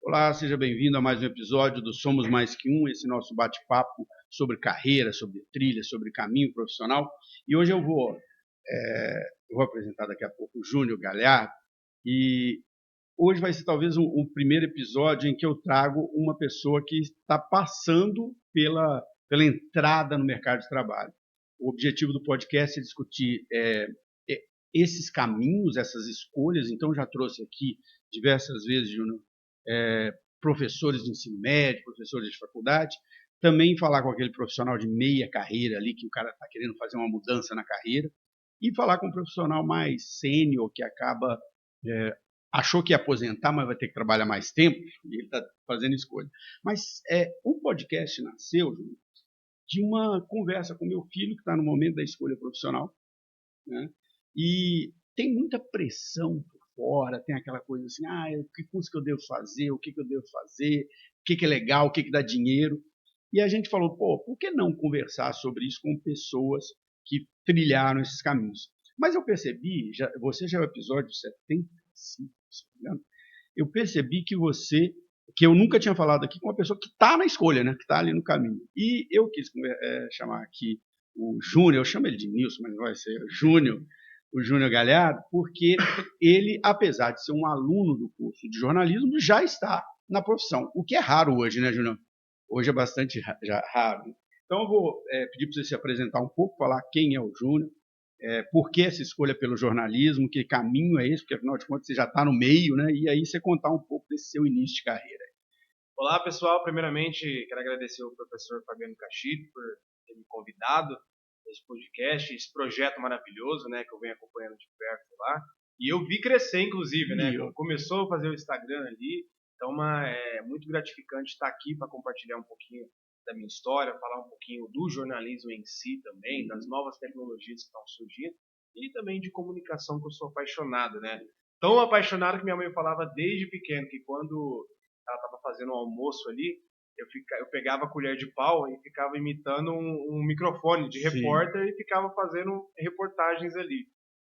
Olá, seja bem-vindo a mais um episódio do Somos Mais Que Um, esse nosso bate-papo sobre carreira, sobre trilha, sobre caminho profissional. E hoje eu vou apresentar daqui a pouco o Júnior Galhardo. E hoje vai ser talvez um primeiro episódio em que eu trago uma pessoa que está passando pela entrada no mercado de trabalho. O objetivo do podcast é discutir esses caminhos, essas escolhas. Então, já trouxe aqui diversas vezes, Júnior, professores de ensino médio, professores de faculdade, também falar com aquele profissional de meia carreira ali, que o cara está querendo fazer uma mudança na carreira, e falar com um profissional mais sênior, que achou que ia aposentar, mas vai ter que trabalhar mais tempo, e ele está fazendo escolha. Mas o podcast nasceu de uma conversa com meu filho, que está no momento da escolha profissional, né? E tem muita pressão por fora, tem aquela coisa assim, que curso que eu devo fazer, o que eu devo fazer, o que é legal, o que dá dinheiro. E a gente falou, por que não conversar sobre isso com pessoas que trilharam esses caminhos? Mas eu percebi, você já é o episódio 75, se não me engano, eu percebi que eu nunca tinha falado aqui com uma pessoa que está na escolha, né, que está ali no caminho. E eu quis chamar aqui o Júnior, eu chamo ele de Nilson, mas não vai ser o Júnior Galhardo, porque ele, apesar de ser um aluno do curso de jornalismo, já está na profissão, o que é raro hoje, né, Júnior? Hoje é bastante raro. Então eu vou pedir para você se apresentar um pouco, falar quem é o Júnior, por que essa escolha pelo jornalismo, que caminho é esse, porque afinal de contas você já está no meio, né? E aí você contar um pouco desse seu início de carreira. Olá, pessoal. Primeiramente, quero agradecer ao professor Fabiano Cachito por ter me convidado nesse podcast, esse projeto maravilhoso, né, que eu venho acompanhando de perto lá. E eu vi crescer, inclusive, né? Começou a fazer o Instagram ali. Então, é muito gratificante estar aqui para compartilhar um pouquinho da minha história, falar um pouquinho do jornalismo em si também, das novas tecnologias que estão surgindo e também de comunicação, que eu sou apaixonado, né? Tão apaixonado que minha mãe falava desde pequeno que quando ela estava fazendo um almoço ali, eu pegava a colher de pau e ficava imitando um microfone de repórter. Sim. E ficava fazendo reportagens ali.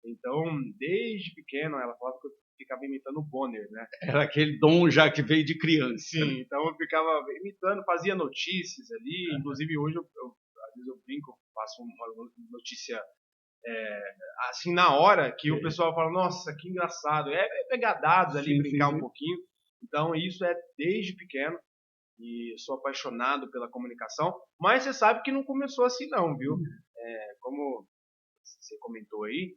Então, desde pequeno, ela falava que eu ficava imitando o Bonner, né? Era aquele dom já que veio de criança. Sim, então eu ficava imitando, fazia notícias ali. Inclusive, hoje, às vezes eu brinco, faço uma notícia assim na hora, que o pessoal fala, nossa, que engraçado. É pegar dados ali, brincar um pouquinho. Então, isso é desde pequeno. E sou apaixonado pela comunicação, mas você sabe que não começou assim não, viu? Como você comentou aí,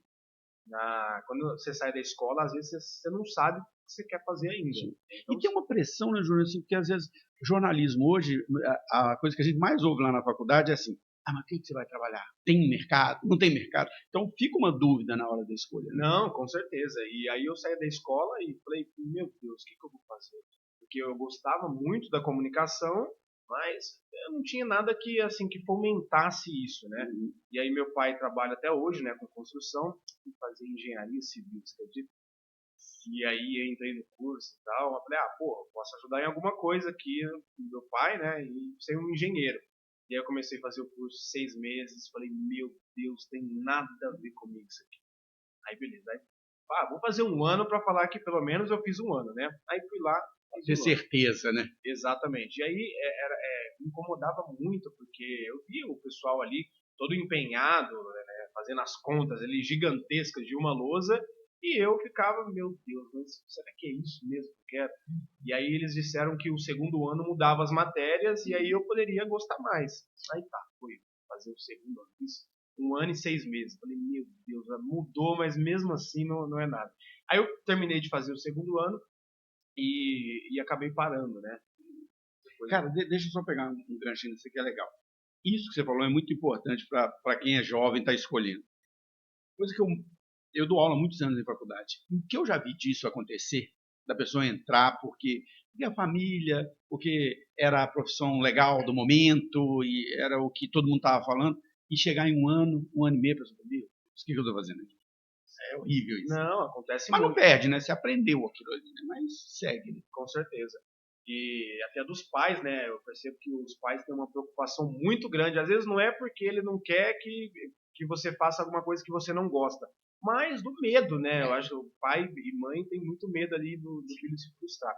quando você sai da escola, às vezes você não sabe o que você quer fazer ainda. Então, e tem uma pressão, né, Júnior, assim, porque às vezes jornalismo hoje, a coisa que a gente mais ouve lá na faculdade é assim, mas o que você vai trabalhar? Tem mercado? Não tem mercado? Então fica uma dúvida na hora da escolha. Né? Não, com certeza. E aí eu saí da escola e falei, meu Deus, o que eu vou fazer? Porque eu gostava muito da comunicação, mas eu não tinha nada que assim que fomentasse isso, né? Uhum. E aí meu pai trabalha até hoje, né, com construção, e fazia engenharia civil, você acredita? E aí eu entrei no curso e tal, eu falei, posso ajudar em alguma coisa aqui, meu pai, né, e ser um engenheiro. E aí eu comecei a fazer o curso 6 meses, falei, meu Deus, tem nada a ver comigo isso aqui. Aí beleza, aí, vou fazer um ano para falar que pelo menos eu fiz um ano, né? Aí fui lá, ter certeza, né? Exatamente. E aí me incomodava muito, porque eu via o pessoal ali todo empenhado, né, fazendo as contas ali gigantescas de uma lousa, e eu ficava, meu Deus, mas será que é isso mesmo que eu quero? E aí eles disseram que o segundo ano mudava as matérias, e aí eu poderia gostar mais. Aí tá, fui fazer o segundo ano. Isso, 1 ano e 6 meses. Falei, meu Deus, mudou, mas mesmo assim não é nada. Aí eu terminei de fazer o segundo ano, e acabei parando, né? Cara, deixa eu só pegar um ganchinho disso aqui, é legal. Isso que você falou é muito importante para quem é jovem e está escolhendo. Coisa que eu dou aula há muitos anos em faculdade. O que eu já vi disso acontecer, da pessoa entrar porque a família, porque era a profissão legal do momento e era o que todo mundo estava falando, e chegar em um ano e meio, a pessoa fala, meu Deus, o que eu estou fazendo aqui? É horrível isso. Não, acontece Mas muito. não perde, né? Você aprendeu aquilo ali, né? Mas segue. Né? Com certeza. E até dos pais, né? Eu percebo que os pais têm uma preocupação muito grande. Às vezes não é porque ele não quer que você faça alguma coisa que você não gosta, mas do medo, né? Eu acho que o pai e mãe têm muito medo ali do filho se frustrar.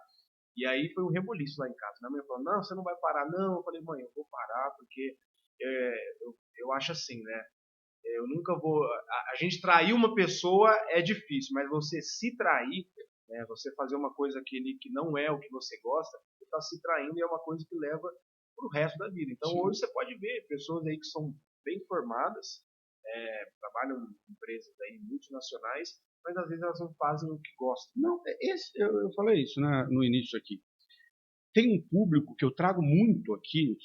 E aí foi um reboliço lá em casa. Minha mãe falou, não, você não vai parar, não. Eu falei, mãe, eu vou parar porque eu acho assim, né? Eu nunca vou. A gente trair uma pessoa é difícil, mas você se trair, né, você fazer uma coisa que não é o que você gosta, você está se traindo e é uma coisa que leva para o resto da vida. Então Sim. hoje você pode ver pessoas aí que são bem formadas, trabalham em empresas aí multinacionais, mas às vezes elas não fazem o que gostam. Não, eu falei isso, né, no início aqui. Tem um público que eu trago muito aqui,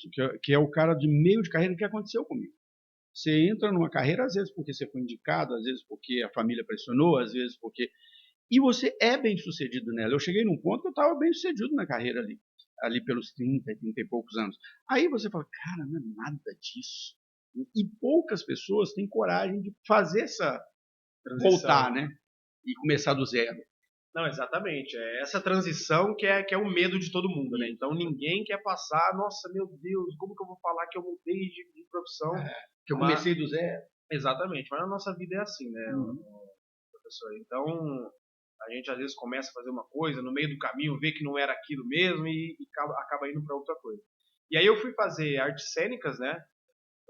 que é o cara de meio de carreira, que aconteceu comigo. Você entra numa carreira, às vezes porque você foi indicado, às vezes porque a família pressionou, às vezes porque... E você é bem sucedido nela. Eu cheguei num ponto que eu estava bem sucedido na carreira ali pelos 30 e poucos anos. Aí você fala, cara, não é nada disso. E poucas pessoas têm coragem de fazer essa Transição. voltar, né? E começar do zero. Não, exatamente. É essa transição que é o medo de todo mundo, né? Então ninguém quer passar, nossa, meu Deus, como que eu vou falar que eu mudei de profissão? Que eu comecei do zero. Exatamente, mas a nossa vida é assim, né, professor? Então, a gente às vezes começa a fazer uma coisa, no meio do caminho vê que não era aquilo mesmo e acaba indo para outra coisa. E aí eu fui fazer artes cênicas, né?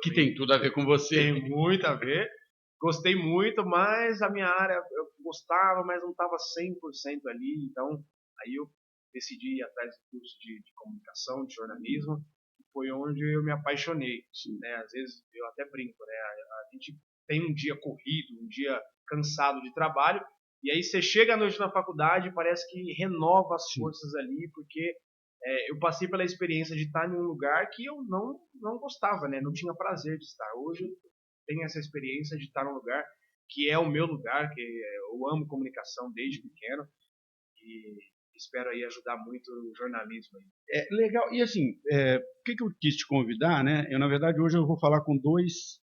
Que tem tudo a ver com você. Tem muito a ver. Gostei muito, mas a minha área eu gostava, mas não estava 100% ali. Então, aí eu decidi ir atrás do curso de comunicação, de jornalismo. Foi onde eu me apaixonei. Né? Às vezes eu até brinco, né? A gente tem um dia corrido, um dia cansado de trabalho, e aí você chega à noite na faculdade e parece que renova as forças ali, porque eu passei pela experiência de estar em um lugar que eu não gostava, né? Não tinha prazer de estar. Hoje eu tenho essa experiência de estar num lugar que é o meu lugar, que eu amo comunicação desde pequeno e espero aí ajudar muito o jornalismo. É legal. E assim, por que eu quis te convidar, né? Na verdade, hoje eu vou falar com dois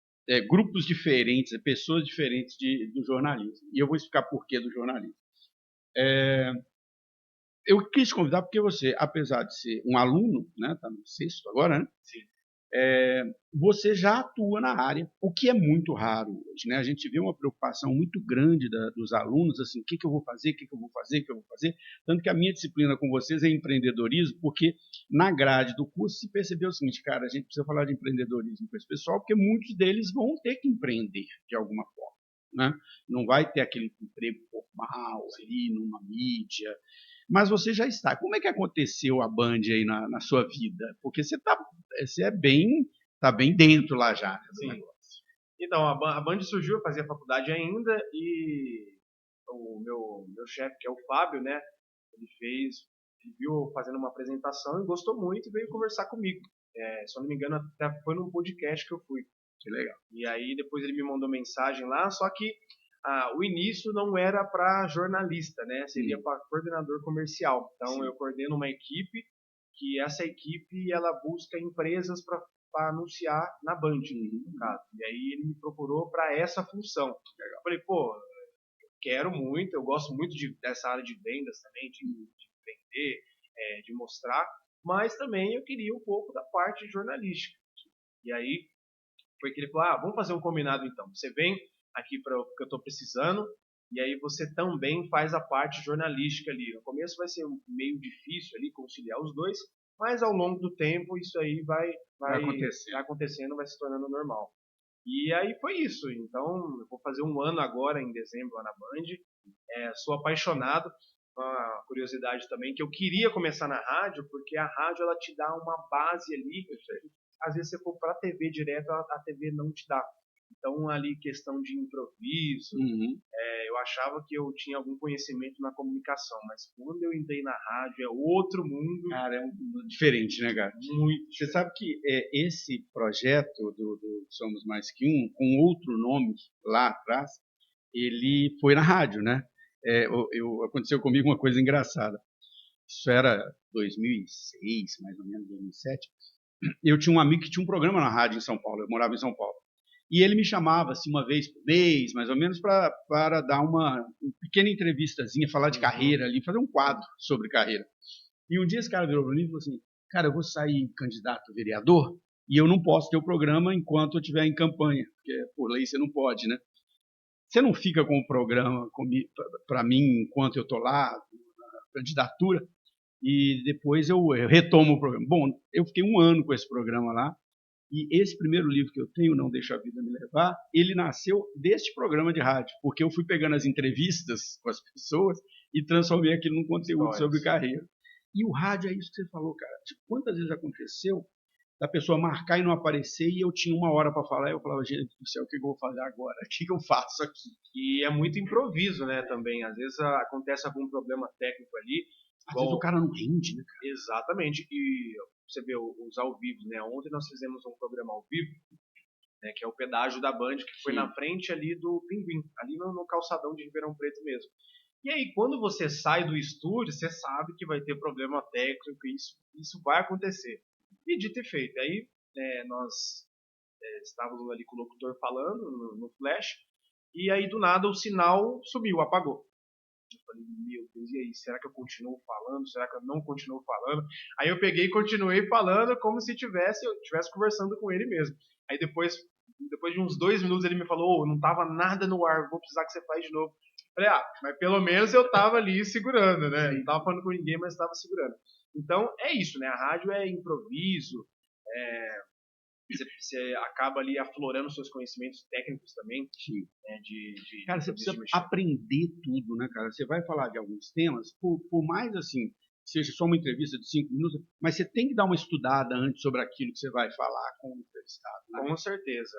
grupos diferentes, pessoas diferentes do jornalismo. E eu vou explicar por que do jornalismo. Eu quis te convidar porque você, apesar de ser um aluno, né? Tá no sexto agora, né? Sim. Você já atua na área, o que é muito raro hoje, né? A gente vê uma preocupação muito grande dos alunos, assim, o que eu vou fazer, o que eu vou fazer, o que eu vou fazer. Tanto que a minha disciplina com vocês é empreendedorismo, porque na grade do curso se percebeu o seguinte, cara, a gente precisa falar de empreendedorismo com esse pessoal, porque muitos deles vão ter que empreender de alguma forma, né? Não vai ter aquele emprego formal ali numa mídia, mas você já está. Como é que aconteceu a Band aí na sua vida? Porque você tá bem dentro lá já, né, do negócio. Então, a Band surgiu, eu fazia faculdade ainda, e o meu chefe, que é o Fábio, né, ele viu fazendo uma apresentação e gostou muito e veio conversar comigo. Se eu não me engano, até foi num podcast que eu fui. Que legal. E aí depois ele me mandou mensagem lá, só que o início não era para jornalista, né? Seria para coordenador comercial. Então eu coordeno uma equipe, que essa equipe ela busca empresas para anunciar na Band, no caso. E aí ele me procurou para essa função. Legal. Eu falei, pô, quero muito, eu gosto muito dessa área de vendas também, de vender, de mostrar, mas também eu queria um pouco da parte jornalística. E aí foi que ele falou, vamos fazer um combinado então. Você vem aqui para o que eu estou precisando, e aí você também faz a parte jornalística ali. No começo vai ser meio difícil ali conciliar os dois, mas ao longo do tempo isso aí vai acontecendo, vai se tornando normal. E aí foi isso. Então, eu vou fazer um ano agora, em dezembro, lá na Band. Sou apaixonado. Uma curiosidade também, que eu queria começar na rádio, porque a rádio ela te dá uma base ali. Às vezes você for para a TV direto, a TV não te dá. Então, ali, questão de improviso, eu achava que eu tinha algum conhecimento na comunicação, mas quando eu entrei na rádio, é outro mundo. Cara, é um mundo diferente, né, cara? Muito. Você sabe que esse projeto do Somos Mais Que Um, com outro nome lá atrás, ele foi na rádio, né? Aconteceu comigo uma coisa engraçada. Isso era 2006, mais ou menos, 2007. Eu tinha um amigo que tinha um programa na rádio em São Paulo, eu morava em São Paulo. E ele me chamava assim, uma vez por mês, mais ou menos, para dar uma pequena entrevistazinha, falar de carreira ali, fazer um quadro sobre carreira. E um dia esse cara virou para mim e falou assim, cara, eu vou sair candidato a vereador e eu não posso ter o programa enquanto eu estiver em campanha, porque por lei você não pode, né? Você não fica com o programa para mim enquanto eu estou lá, na candidatura? e depois eu retomo o programa. Bom, eu fiquei 1 ano com esse programa lá, e esse primeiro livro que eu tenho, Não Deixa a Vida Me Levar, ele nasceu deste programa de rádio, porque eu fui pegando as entrevistas com as pessoas e transformei aquilo num conteúdo sobre carreira. E o rádio é isso que você falou, cara. Tipo, quantas vezes aconteceu da pessoa marcar e não aparecer e eu tinha 1 hora para falar e eu falava, gente do céu, o que eu vou fazer agora? O que eu faço aqui? E é muito improviso, né, também. Às vezes acontece algum problema técnico ali. Às vezes o cara não rende, né, cara? Exatamente. E você vê os ao vivo, né? Ontem nós fizemos um programa ao vivo, né, que é o pedágio da Band, que foi na frente ali do Pinguim, ali no calçadão de Ribeirão Preto mesmo. E aí, quando você sai do estúdio, você sabe que vai ter problema técnico, isso vai acontecer. E dito e feito, aí nós estávamos ali com o locutor falando no flash, e aí do nada o sinal sumiu, apagou. Eu falei, meu Deus, e aí, será que eu continuo falando? Será que eu não continuo falando? Aí eu peguei e continuei falando como se eu estivesse conversando com ele mesmo. Aí depois de uns 2 minutos ele me falou, não tava nada no ar, vou precisar que você faz de novo. Eu falei, mas pelo menos eu tava ali segurando, né? Não tava falando com ninguém, mas tava segurando. Então é isso, né? A rádio é improviso, você acaba ali aflorando seus conhecimentos técnicos também. Sim. Né, cara, você precisa aprender tudo, né, cara? Você vai falar de alguns temas, por mais assim, seja só uma entrevista de 5 minutos, mas você tem que dar uma estudada antes sobre aquilo que você vai falar com o entrevistado. Né? Com certeza.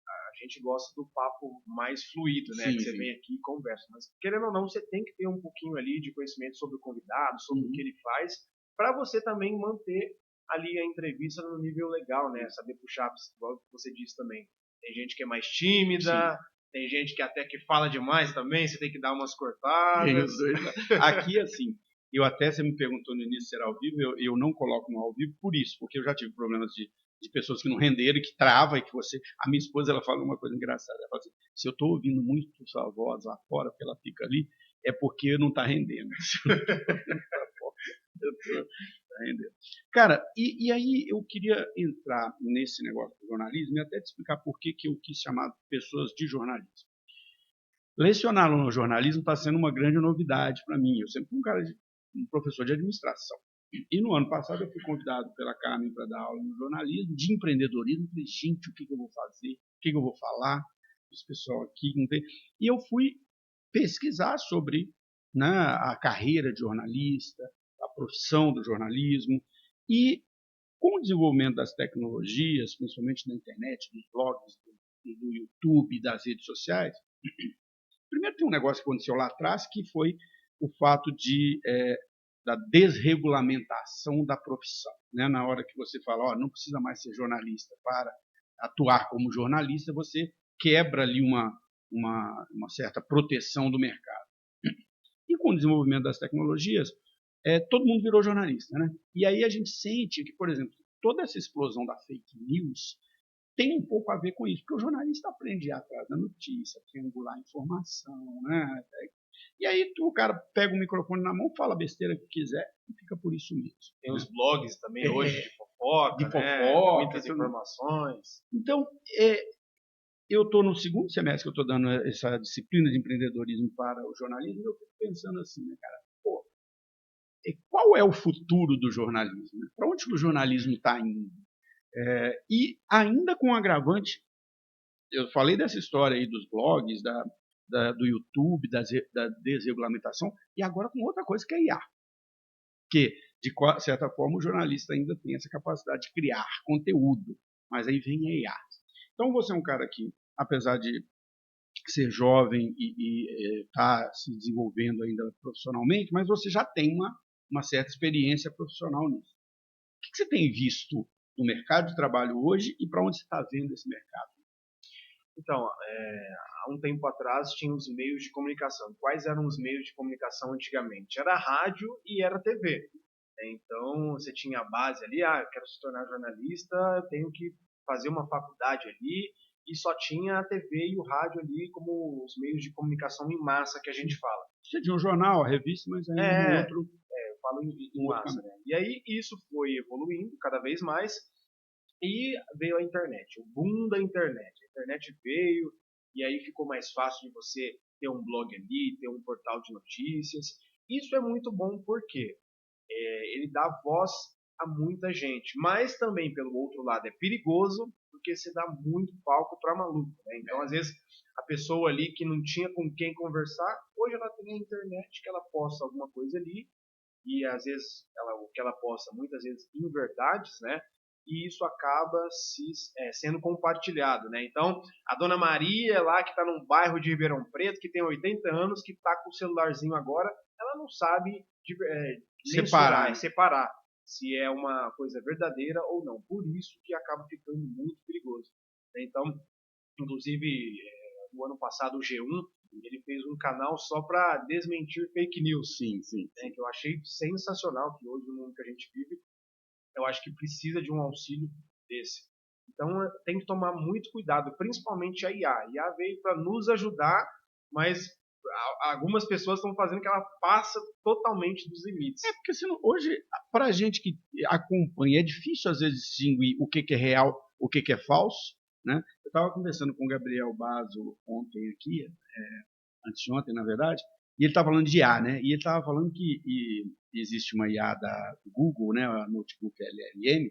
A gente gosta do papo mais fluido, né? Sim, que você vem aqui e conversa. Mas, querendo ou não, você tem que ter um pouquinho ali de conhecimento sobre o convidado, sobre o que ele faz, para você também manter ali a entrevista no nível legal, né? Saber puxar, igual você disse também. Tem gente que é mais tímida, tem gente que até que fala demais também, você tem que dar umas cortadas. Aqui, assim, você me perguntou no início se era ao vivo, eu não coloco no ao vivo por isso, porque eu já tive problemas de pessoas que não renderam, que trava, e que você... A minha esposa, ela fala uma coisa engraçada, ela fala assim, se eu estou ouvindo muito sua voz lá fora, porque ela fica ali, é porque não está rendendo. Cara, e aí eu queria entrar nesse negócio do jornalismo e até te explicar por que eu quis chamar pessoas de jornalismo. Lecionar no jornalismo está sendo uma grande novidade para mim. Eu sempre fui um professor de administração. E no ano passado eu fui convidado pela Carmen para dar aula no jornalismo, de empreendedorismo. Falei, gente, o que eu vou fazer? O que eu vou falar? Esse pessoal aqui não tem. E eu fui pesquisar sobre, né, a carreira de jornalista, a profissão do jornalismo. E com o desenvolvimento das tecnologias, principalmente da internet, dos blogs, do YouTube, das redes sociais, primeiro tem um negócio que aconteceu lá atrás, que foi o fato da desregulamentação da profissão. Né? Na hora que você fala, não precisa mais ser jornalista para atuar como jornalista, você quebra ali uma certa proteção do mercado. E com o desenvolvimento das tecnologias, todo mundo virou jornalista. Né? E aí a gente sente que, por exemplo, toda essa explosão da fake news tem um pouco a ver com isso, porque o jornalista aprende a ir atrás da notícia, triangular a informação, né? E aí o cara pega o microfone na mão, fala a besteira que quiser e fica por isso mesmo. Tem os blogs também hoje de fofoca, né? Muitas informações. Então, eu estou no segundo semestre que eu estou dando essa disciplina de empreendedorismo para o jornalismo e eu fico pensando assim, né, cara, qual é o futuro do jornalismo? Né? Para onde o jornalismo está indo? E ainda com um agravante, eu falei dessa história aí dos blogs, do YouTube, da desregulamentação, e agora com outra coisa que é IA. Que, de certa forma, o jornalista ainda tem essa capacidade de criar conteúdo, mas aí vem a IA. Então você é um cara que, apesar de ser jovem e está se desenvolvendo ainda profissionalmente, mas você já tem uma certa experiência profissional nisso. O que você tem visto no mercado de trabalho hoje e para onde você está vendo esse mercado? Então, há um tempo atrás tinha os meios de comunicação. Quais eram os meios de comunicação antigamente? Era rádio e era TV. Então, você tinha a base ali, eu quero se tornar jornalista, eu tenho que fazer uma faculdade ali, e só tinha a TV e o rádio ali como os meios de comunicação em massa que a gente fala. Você tinha um jornal, a revista, mas aí outro... eu falo em massa. Né? E aí isso foi evoluindo cada vez mais, e veio a internet, o boom da internet. A internet veio, e aí ficou mais fácil de você ter um blog ali, ter um portal de notícias. Isso é muito bom, por quê? ele dá voz a muita gente. Mas também, pelo outro lado, é perigoso, porque você dá muito palco para maluco, né? Então, às vezes, a pessoa ali que não tinha com quem conversar, hoje ela tem a internet, que ela posta alguma coisa ali, e às vezes o que ela posta, muitas vezes, inverdades, né? E isso acaba sendo compartilhado, né? Então, a dona Maria lá, que está num bairro de Ribeirão Preto, que tem 80 anos, que está com o celularzinho agora, ela não sabe separar se é uma coisa verdadeira ou não. Por isso que acaba ficando muito perigoso. Então, inclusive, no ano passado, o G1, ele fez um canal só para desmentir fake news. Sim, sim. Né, que eu achei sensacional, que hoje, no mundo que a gente vive, eu acho que precisa de um auxílio desse. Então, tem que tomar muito cuidado, principalmente a IA. A IA veio para nos ajudar, mas algumas pessoas estão fazendo que ela passa totalmente dos limites. Porque senão, hoje, para a gente que acompanha, é difícil às vezes distinguir o que é real, o que é falso, né? Eu estava conversando com o Gabriel Basso ontem aqui, anteontem, na verdade, e ele estava falando de IA, né? E ele estava falando que existe uma IA da Google, né? A Notebook LLM,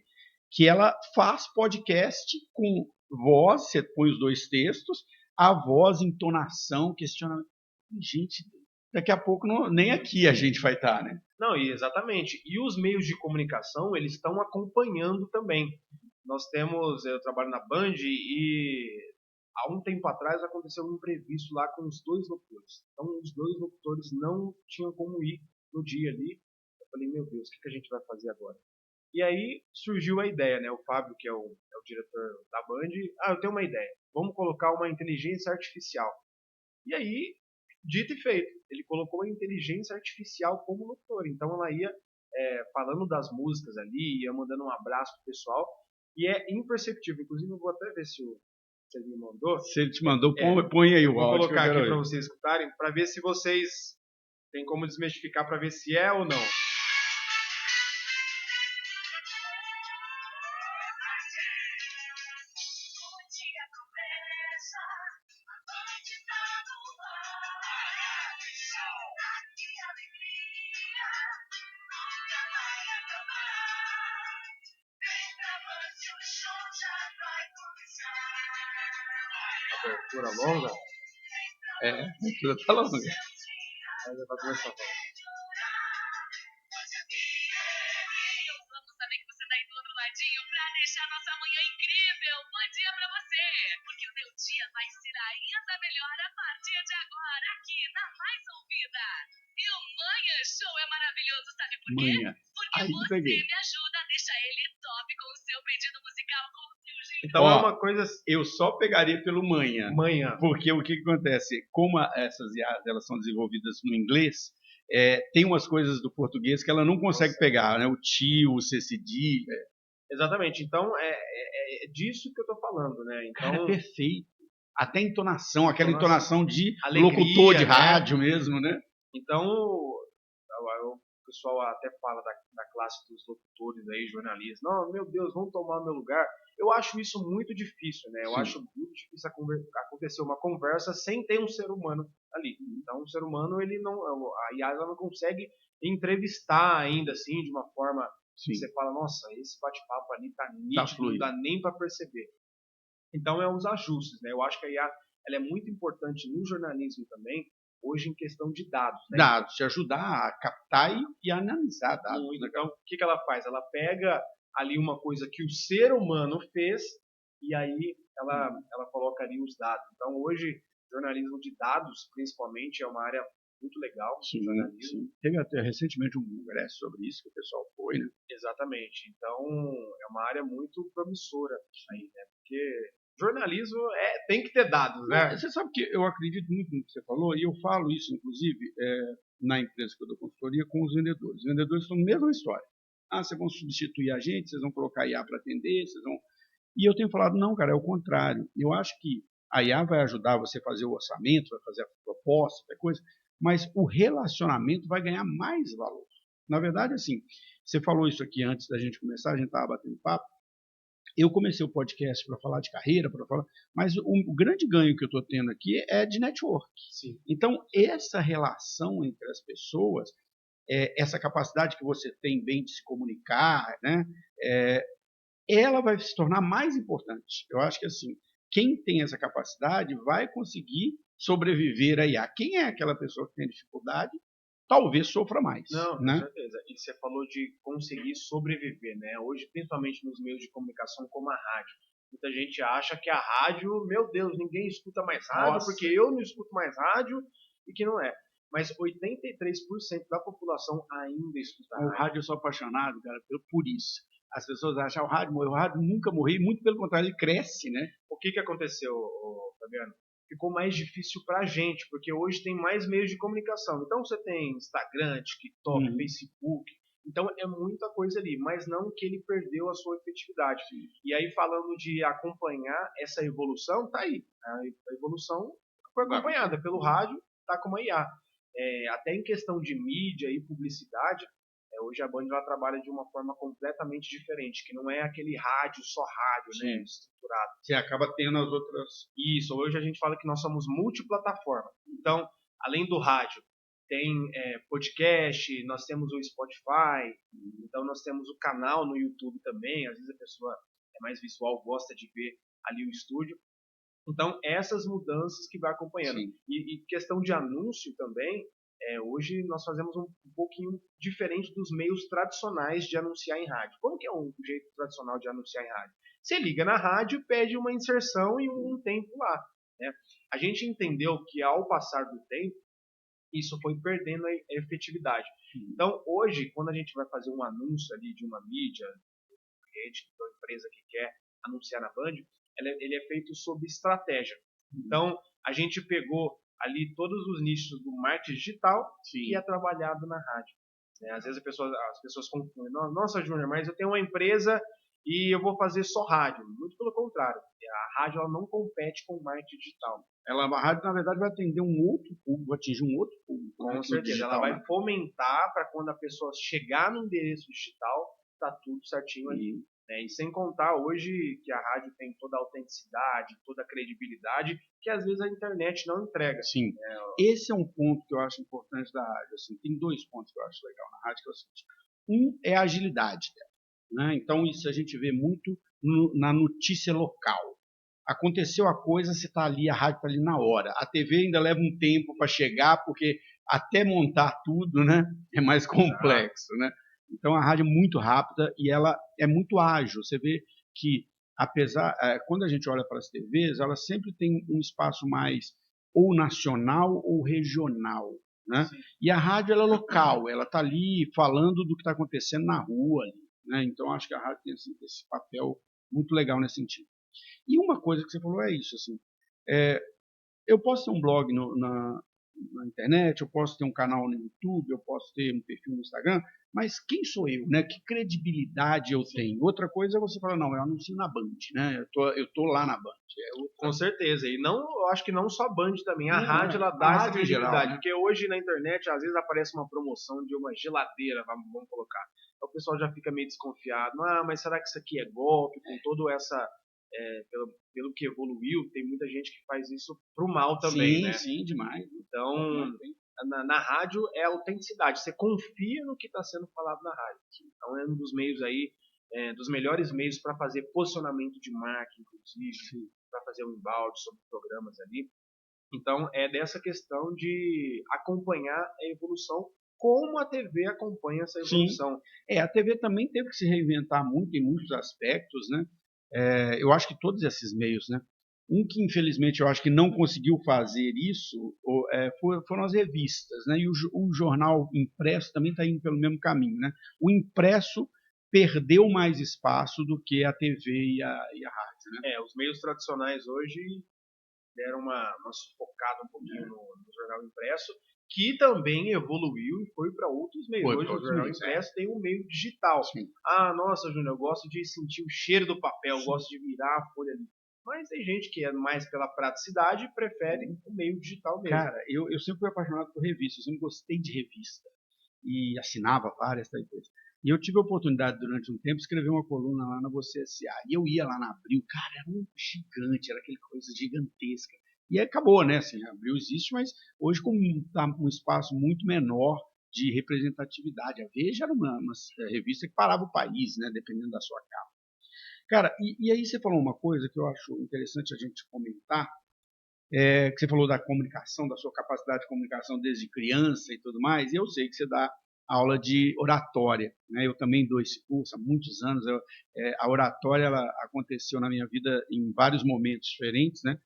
que ela faz podcast com voz, você põe os dois textos, a voz, entonação, questionamento. Gente, daqui a pouco nem aqui a gente vai estar, né? Não, exatamente. E os meios de comunicação, eles estão acompanhando também. Eu trabalho na Band e há um tempo atrás aconteceu um imprevisto lá com os dois locutores. Então, os dois locutores não tinham como ir no dia ali. Eu falei, meu Deus, o que a gente vai fazer agora? E aí surgiu a ideia, né? O Fábio, que é o diretor da Band, eu tenho uma ideia. Vamos colocar uma inteligência artificial. E aí, dito e feito, ele colocou a inteligência artificial como locutor. Então, ela ia falando das músicas ali, ia mandando um abraço pro pessoal. E é imperceptível. Inclusive, eu vou até ver se ele me mandou. Se ele te mandou, põe aí o áudio. Vou colocar aqui para vocês escutarem, para ver se vocês têm como desmistificar, para ver se é ou não. Abertura longa? A abertura tá longa. Mas já tá começando. Vamos saber que você tá aí do outro ladinho pra deixar nossa manhã incrível. Bom dia pra você, porque o teu dia vai ser ainda melhor a partir de agora, aqui na Mais Ouvida. E o Manhã Show é maravilhoso, sabe por quê? Porque aí você me ajuda a deixar ele top com o seu pedido musical, com o seu jeito. Então é uma coisa... Eu só pegaria pelo manhã. Manhã. Porque o que acontece? Como essas IAs elas são desenvolvidas no inglês, tem umas coisas do português que ela não consegue pegar, né? O tio, o cedilha. Exatamente. Então é disso que eu tô falando, né? Então, cara, é perfeito. Até entonação, aquela entonação de alegria, locutor de rádio mesmo, né? Então, o pessoal até fala da classe dos locutores aí, jornalistas. Não, meu Deus, vão tomar meu lugar. Eu acho isso muito difícil, né? Eu acho muito difícil acontecer uma conversa sem ter um ser humano ali. Então, o ser humano, a IA ela não consegue entrevistar ainda assim, de uma forma que você fala, nossa, esse bate-papo ali tá nítido, não dá nem para perceber. Então, é os ajustes, né? Eu acho que a IA ela é muito importante no jornalismo também, hoje em questão de dados. Né? Dados, te ajudar a captar e analisar dados. Muito. Então, o que ela faz? Ela pega ali uma coisa que o ser humano fez e aí ela coloca ali os dados. Então, hoje, jornalismo de dados, principalmente, é uma área muito legal. Sim. Teve até recentemente um congresso sobre isso que o pessoal foi, né? Exatamente. Então, é uma área muito promissora aí, né? Porque jornalismo tem que ter dados, né? Você sabe que eu acredito muito no que você falou, e eu falo isso, inclusive, na empresa que eu dou consultoria, com os vendedores. Os vendedores são a mesma história. Vocês vão substituir a gente, vocês vão colocar IA para atender, vocês vão... E eu tenho falado, não, cara, é o contrário. Eu acho que a IA vai ajudar você a fazer o orçamento, vai fazer a proposta, qualquer coisa, mas o relacionamento vai ganhar mais valor. Na verdade, assim, você falou isso aqui antes da gente começar, a gente estava batendo papo. Eu comecei o podcast para falar de carreira, mas o grande ganho que eu estou tendo aqui é de network. Sim. Então, essa relação entre as pessoas essa capacidade que você tem bem de se comunicar, né? Ela vai se tornar mais importante. Eu acho que assim, quem tem essa capacidade vai conseguir sobreviver a IA. Quem é aquela pessoa que tem dificuldade, talvez sofra mais. Não, com né? certeza. E você falou de conseguir sobreviver, né? Hoje, principalmente nos meios de comunicação como a rádio. Muita gente acha que a rádio, meu Deus, ninguém escuta mais rádio, Nossa. porque eu não escuto mais rádio, e que não é. Mas 83% da população ainda escuta O rádio. rádio eu sou apaixonado, cara, por isso. As pessoas acham que o rádio morreu. O rádio nunca morreu, muito pelo contrário, ele cresce, né? O que aconteceu, Fabiano? Ficou mais difícil pra gente, porque hoje tem mais meios de comunicação. Então você tem Instagram, TikTok, Facebook. Então é muita coisa ali, mas não que ele perdeu a sua efetividade. E aí, falando de acompanhar essa evolução, tá aí. A evolução foi acompanhada pelo rádio, tá como a IA. Até em questão de mídia e publicidade, hoje a Band ela trabalha de uma forma completamente diferente, que não é aquele rádio, só rádio, né, estruturado. Você acaba tendo as outras... Isso, hoje a gente fala que nós somos multiplataforma. Então, além do rádio, tem podcast, nós temos o Spotify, então nós temos o canal no YouTube também, às vezes a pessoa é mais visual, gosta de ver ali o estúdio. Então, essas mudanças que vai acompanhando. E questão de anúncio também, hoje nós fazemos um pouquinho diferente dos meios tradicionais de anunciar em rádio. Como que é um jeito tradicional de anunciar em rádio? Você liga na rádio e pede uma inserção e um tempo lá. Né? A gente entendeu que ao passar do tempo, isso foi perdendo a efetividade. Então, hoje, quando a gente vai fazer um anúncio ali de uma mídia, de uma empresa que quer anunciar na Band, ele é feito sob estratégia. Então, a gente pegou ali todos os nichos do marketing digital e é trabalhado na rádio. Às vezes as pessoas confundem. Nossa, Júnior, mas eu tenho uma empresa e eu vou fazer só rádio. Muito pelo contrário. A rádio ela não compete com o marketing digital. A rádio, na verdade, vai atender um outro público, vai atingir um outro público. Com certeza. Digital, ela vai fomentar para quando a pessoa chegar no endereço digital, tá tudo certinho ali. E sem contar hoje que a rádio tem toda a autenticidade, toda a credibilidade, que às vezes a internet não entrega. Sim. Esse é um ponto que eu acho importante da rádio. Assim, tem dois pontos que eu acho legal na rádio, que é o seguinte. Um é a agilidade dela. Né? Então, isso a gente vê muito na notícia local. Aconteceu a coisa, você está ali, a rádio está ali na hora. A TV ainda leva um tempo para chegar, porque até montar tudo, né, é mais complexo. Né? Então, a rádio é muito rápida e ela é muito ágil. Você vê que, quando a gente olha para as TVs, elas sempre têm um espaço mais ou nacional ou regional. Né? E a rádio ela é local, ela está ali falando do que está acontecendo na rua. Ali, né? Então, acho que a rádio tem esse papel muito legal nesse sentido. E uma coisa que você falou é isso, assim, eu posso ter um blog na internet, eu posso ter um canal no YouTube, eu posso ter um perfil no Instagram, mas quem sou eu, né? Que credibilidade eu tenho? Outra coisa é você falar, não, eu anuncio na Band, né? Eu tô lá na Band. Com certeza, e não, eu acho que não só a Band também, a rádio ela dá essa credibilidade, geral, né? Porque hoje na internet às vezes aparece uma promoção de uma geladeira, vamos colocar, então o pessoal já fica meio desconfiado, mas será que isso aqui é golpe, com todo essa... pelo que evoluiu, tem muita gente que faz isso pro mal também, né? Sim, demais. Então, na rádio é a autenticidade, você confia no que está sendo falado na rádio. Então é um dos meios aí, dos melhores meios para fazer posicionamento de marca, inclusive, para fazer um embalde sobre programas ali. Então é dessa questão de acompanhar a evolução, como a TV acompanha essa evolução. Sim. A TV também teve que se reinventar muito em muitos aspectos, né? Eu acho que todos esses meios, né? Um que infelizmente eu acho que não conseguiu fazer isso foram as revistas, né? E o jornal impresso também está indo pelo mesmo caminho, né? O impresso perdeu mais espaço do que a TV e a rádio, né? Os meios tradicionais hoje deram uma sufocada um pouquinho no jornal impresso, que também evoluiu e foi para outros meios. Hoje o jornal impresso tem um meio digital. Sim. Nossa, Júnior, eu gosto de sentir o cheiro do papel, eu gosto de virar a folha ali. Mas tem gente que é mais pela praticidade e prefere o meio digital mesmo. Cara, eu sempre fui apaixonado por revistas, eu sempre gostei de revista. E assinava várias, tal coisa. E eu tive a oportunidade, durante um tempo, de escrever uma coluna lá na Você S.A. E eu ia lá na Abril, cara, era um gigante, era aquela coisa gigantesca. E acabou, né? Assim, a Abril existe, mas hoje, como está um espaço muito menor, de representatividade. A Veja era uma revista que parava o país, né, dependendo da sua capa. Cara, e aí você falou uma coisa que eu acho interessante a gente comentar, que você falou da comunicação, da sua capacidade de comunicação desde criança e tudo mais, e eu sei que você dá aula de oratória, né? Eu também dou esse curso há muitos anos. A oratória ela aconteceu na minha vida em vários momentos diferentes, né?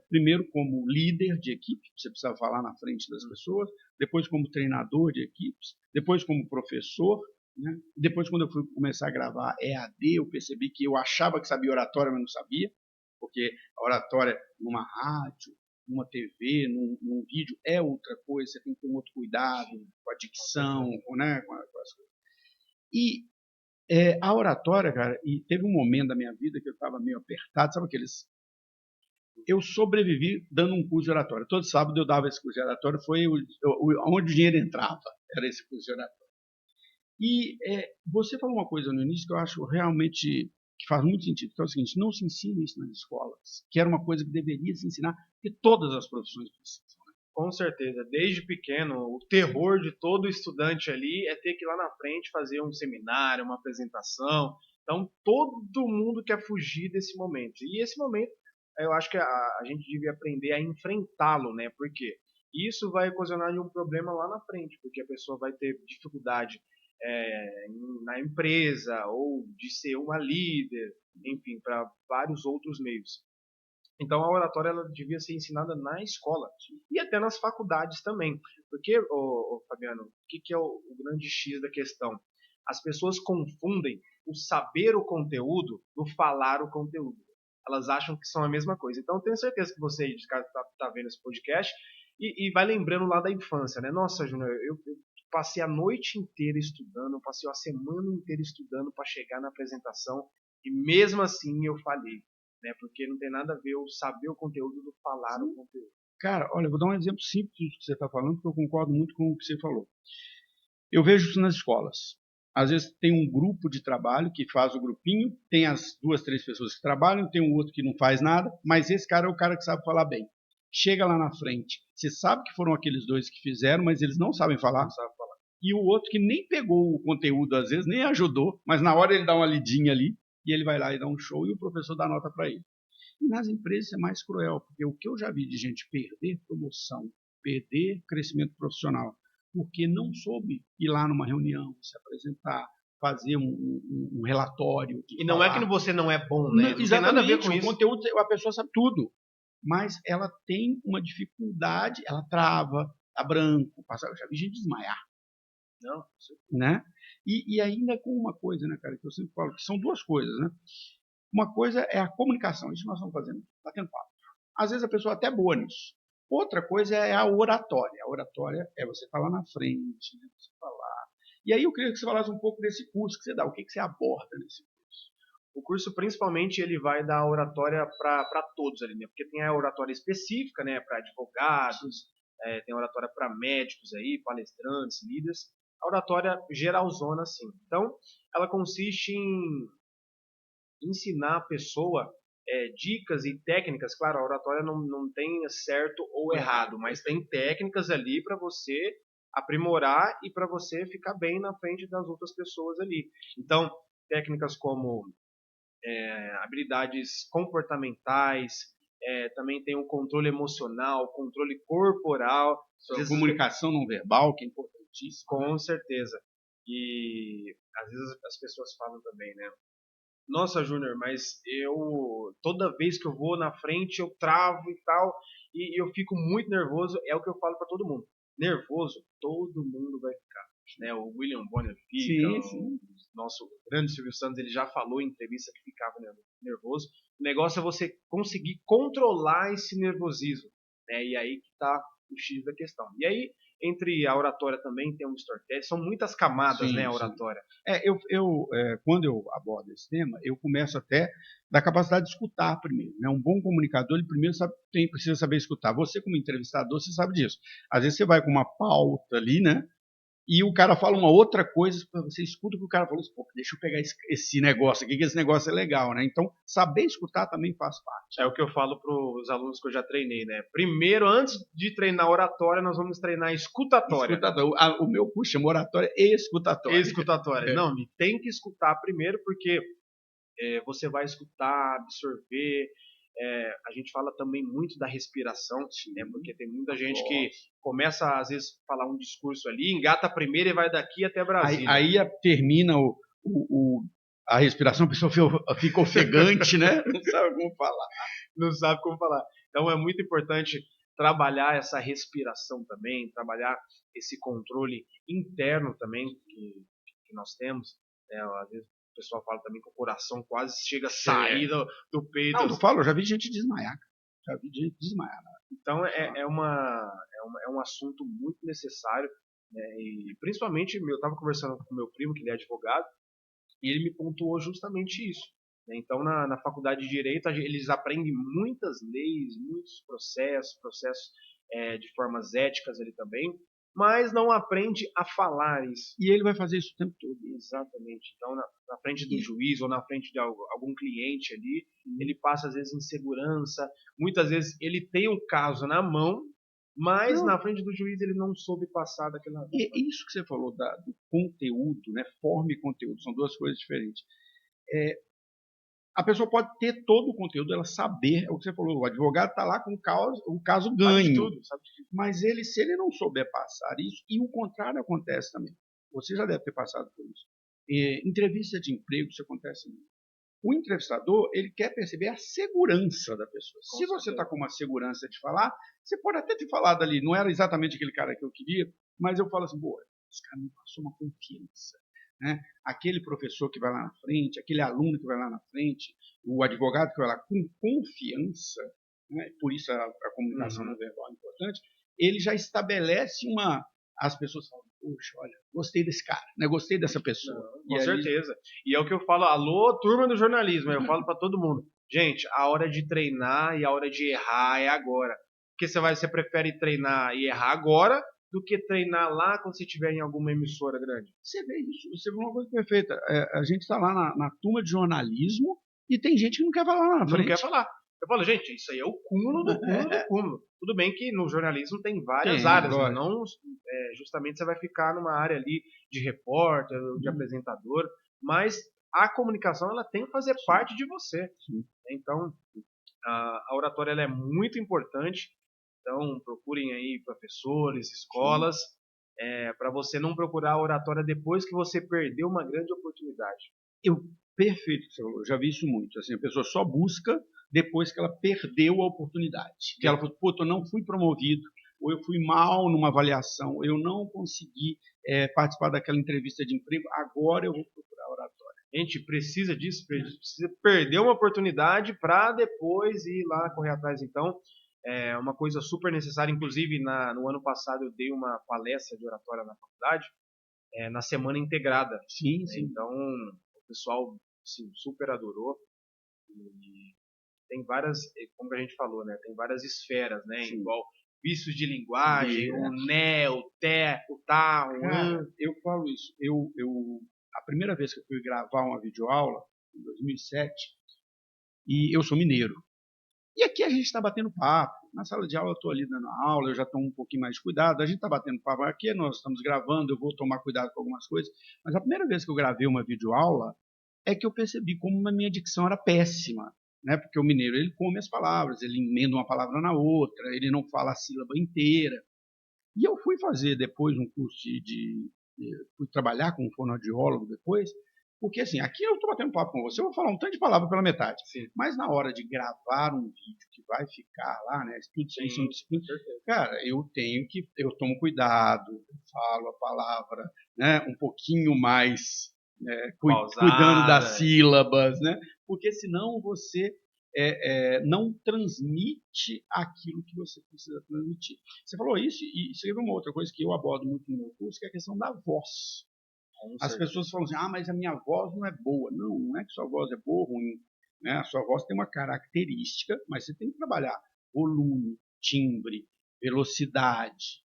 Primeiro como líder de equipe, você precisa falar na frente das pessoas, depois como treinador de equipes, depois como professor, né? Depois quando eu fui começar a gravar EAD, eu percebi que eu achava que sabia oratória, mas não sabia, porque a oratória numa rádio, numa TV, num vídeo é outra coisa, você tem que ter um outro cuidado com a dicção, né? com as coisas. E a oratória, cara, e teve um momento da minha vida que eu estava meio apertado, sabe aqueles... Eu sobrevivi dando um curso de oratória. Todo sábado eu dava esse curso de oratória, foi onde o dinheiro entrava, era esse curso de oratória. E você falou uma coisa no início que eu acho realmente que faz muito sentido, que é o seguinte: não se ensina isso nas escolas, que era uma coisa que deveria se ensinar, porque todas as profissões precisam. Né? Com certeza, desde pequeno, o terror de todo estudante ali é ter que ir lá na frente fazer um seminário, uma apresentação. Então, todo mundo quer fugir desse momento. E esse momento, eu acho que a gente devia aprender a enfrentá-lo, né? Porque isso vai ocasionar um problema lá na frente, porque a pessoa vai ter dificuldade na empresa, ou de ser uma líder, enfim, para vários outros meios. Então a oratória ela devia ser ensinada na escola e até nas faculdades também, porque, Fabiano, o que é o grande X da questão? As pessoas confundem o saber o conteúdo do falar o conteúdo. Elas acham que são a mesma coisa. Então eu tenho certeza que você aí de casa está vendo esse podcast e vai lembrando lá da infância, né? Nossa, Júnior, eu passei a noite inteira estudando, eu passei a semana inteira estudando para chegar na apresentação e mesmo assim eu falhei, né? Porque não tem nada a ver o saber o conteúdo do falar o conteúdo. Cara, olha, eu vou dar um exemplo simples do que você está falando, porque eu concordo muito com o que você falou. Eu vejo isso nas escolas. Às vezes tem um grupo de trabalho que faz o grupinho, tem as 2, 3 pessoas que trabalham, tem um outro que não faz nada, mas esse cara é o cara que sabe falar bem. Chega lá na frente, você sabe que foram aqueles 2 que fizeram, mas eles não sabem falar. E o outro que nem pegou o conteúdo, às vezes, nem ajudou, mas na hora ele dá uma lidinha ali, e ele vai lá e dá um show, e o professor dá nota para ele. E nas empresas é mais cruel, porque o que eu já vi de gente perder promoção, perder crescimento profissional, porque não soube ir lá numa reunião, se apresentar, fazer um relatório. E não é que você não é bom, né? Não tem nada a ver com isso. O conteúdo, a pessoa sabe tudo, mas ela tem uma dificuldade, ela trava, dá branco, passa, eu já vi gente desmaiar. Não, né? E ainda com uma coisa, né, cara, que eu sempre falo, que são 2 coisas, né? Uma coisa é a comunicação, isso nós estamos fazendo, batendo papo. Às vezes a pessoa até é boa nisso. Outra coisa é a oratória. A oratória é você falar na frente, né? Você falar. E aí eu queria que você falasse um pouco desse curso que você dá, o que você aborda nesse curso. O curso, principalmente, ele vai dar oratória para todos ali, né? Porque tem a oratória específica, né, para advogados, tem a oratória para médicos aí, palestrantes, líderes. A oratória geralzona, assim. Então, ela consiste em ensinar a pessoa dicas e técnicas. Claro, a oratória não tem certo ou errado, mas tem técnicas ali para você aprimorar e para você ficar bem na frente das outras pessoas ali. Então, técnicas como habilidades comportamentais, também tem o controle emocional, controle corporal. A comunicação não verbal, que é importantíssimo. Com certeza. E às vezes as pessoas falam também, né? Nossa, Júnior, mas toda vez que eu vou na frente eu travo e tal, e eu fico muito nervoso. É o que eu falo para todo mundo. Nervoso, todo mundo vai ficar. Né? O William Bonner fica, sim. O nosso grande Silvio Santos, ele já falou em entrevista que ficava nervoso. O negócio é você conseguir controlar esse nervosismo, né? E aí que está o X da questão. E aí, entre a oratória também tem um storytelling, são muitas camadas, sim, né, a oratória. Quando eu abordo esse tema, eu começo até da capacidade de escutar primeiro. Né? Um bom comunicador, ele primeiro precisa saber escutar. Você, como entrevistador, você sabe disso. Às vezes você vai com uma pauta ali, né? e o cara fala uma outra coisa, você escuta o que o cara falou, pô, deixa eu pegar esse negócio aqui, que esse negócio é legal, né? Então, saber escutar também faz parte. É o que eu falo para os alunos que eu já treinei, né? Primeiro, antes de treinar oratória, nós vamos treinar escutatória. O meu curso chama oratória e escutatória. Escutatória. Não, tem que escutar primeiro, porque você vai escutar, absorver. A gente fala também muito da respiração, né? Porque tem muita gente que começa, às vezes, a falar um discurso ali, engata primeiro e vai daqui até Brasília. Aí termina a respiração, a pessoa fica ofegante, né? Não sabe como falar. Não sabe como falar. Então é muito importante trabalhar essa respiração também, trabalhar esse controle interno também que nós temos. Às vezes o pessoal fala também que o coração quase chega a sair do peito. Não, eu já vi gente desmaiar. Então é um assunto muito necessário, né? E principalmente eu estava conversando com meu primo, que ele é advogado, e ele me pontuou justamente isso. Então, na faculdade de Direito, eles aprendem muitas leis, muitos processos de formas éticas ali também, mas não aprende a falar isso. E ele vai fazer isso o tempo todo. Exatamente. Então, na frente do juiz ou na frente de algum cliente ali, ele passa, às vezes, insegurança. Muitas vezes, ele tem um caso na mão, mas na frente do juiz ele não soube passar daquela... Isso que você falou do conteúdo, né? Forma e conteúdo, são duas coisas diferentes. A pessoa pode ter todo o conteúdo, ela saber, é o que você falou, o advogado está lá com o caso ganho, sabe tudo. Mas se ele não souber passar isso, e o contrário acontece também, você já deve ter passado por isso. Entrevista de emprego, isso acontece muito. O entrevistador, ele quer perceber a segurança da pessoa. Se você está com uma segurança de falar, você pode até ter falado ali, não era exatamente aquele cara que eu queria, mas eu falo assim, boa, esse cara me passou uma confiança. Né? Aquele professor que vai lá na frente, aquele aluno que vai lá na frente, o advogado que vai lá com confiança, né? Por isso a comunicação não verbal é importante, ele já estabelece as pessoas falam, poxa, olha, gostei desse cara, né? Gostei dessa pessoa. Com certeza. E é o que eu falo, alô, turma do jornalismo, eu falo para todo mundo, gente, a hora de treinar e a hora de errar é agora. Porque você prefere treinar e errar agora do que treinar lá quando você estiver em alguma emissora grande. Você vê isso, você vê uma coisa perfeita. A gente está lá na turma de jornalismo e tem gente que não quer falar lá na frente. Não quer falar. Eu falo, gente, isso aí é o cúmulo do cúmulo do cúmulo. Tudo bem que no jornalismo tem várias áreas, né? Não justamente você vai ficar numa área ali de repórter, de apresentador, mas a comunicação ela tem que fazer parte de você. Então, a oratória ela é muito importante. Então, procurem aí professores, escolas, para você não procurar a oratória depois que você perdeu uma grande oportunidade. Perfeito, eu já vi isso muito. Assim, a pessoa só busca depois que ela perdeu a oportunidade. Que ela falou, puta, eu não fui promovido, ou eu fui mal numa avaliação, eu não consegui participar daquela entrevista de emprego, agora eu vou procurar a oratória. A gente precisa disso, precisa perder uma oportunidade para depois ir lá correr atrás. Então, é uma coisa super necessária. Inclusive, no ano passado eu dei uma palestra de oratória na faculdade, na semana integrada. Sim. Então, o pessoal assim, super adorou. E tem várias, como a gente falou, né? Tem várias esferas, né? Sim. Igual vícios de linguagem, o né, o té, o tá, o an. Eu falo isso. A primeira vez que eu fui gravar uma videoaula, em 2007, e eu sou mineiro. E aqui a gente está batendo papo. Na sala de aula eu estou ali dando aula, eu já tomo um pouquinho mais de cuidado. A gente está batendo papo aqui, nós estamos gravando, eu vou tomar cuidado com algumas coisas. Mas a primeira vez que eu gravei uma videoaula é que eu percebi como a minha dicção era péssima. Né? Porque o mineiro ele come as palavras, ele emenda uma palavra na outra, ele não fala a sílaba inteira. E eu fui fazer depois um curso fui trabalhar com um fonoaudiólogo depois, porque assim, aqui eu estou batendo papo com você, eu vou falar um tanto de palavra pela metade. Sim. Mas na hora de gravar um vídeo que vai ficar lá, né? Tudo isso são disciplinas. Cara, eu tomo cuidado, eu falo a palavra, né? Um pouquinho mais cuidando das sílabas, né? Porque senão você não transmite aquilo que você precisa transmitir. Você falou isso, e você viu uma outra coisa que eu abordo muito no meu curso, que é a questão da voz. As pessoas falam assim, mas a minha voz não é boa. Não é que sua voz é boa ou ruim. Né? A sua voz tem uma característica, mas você tem que trabalhar volume, timbre, velocidade,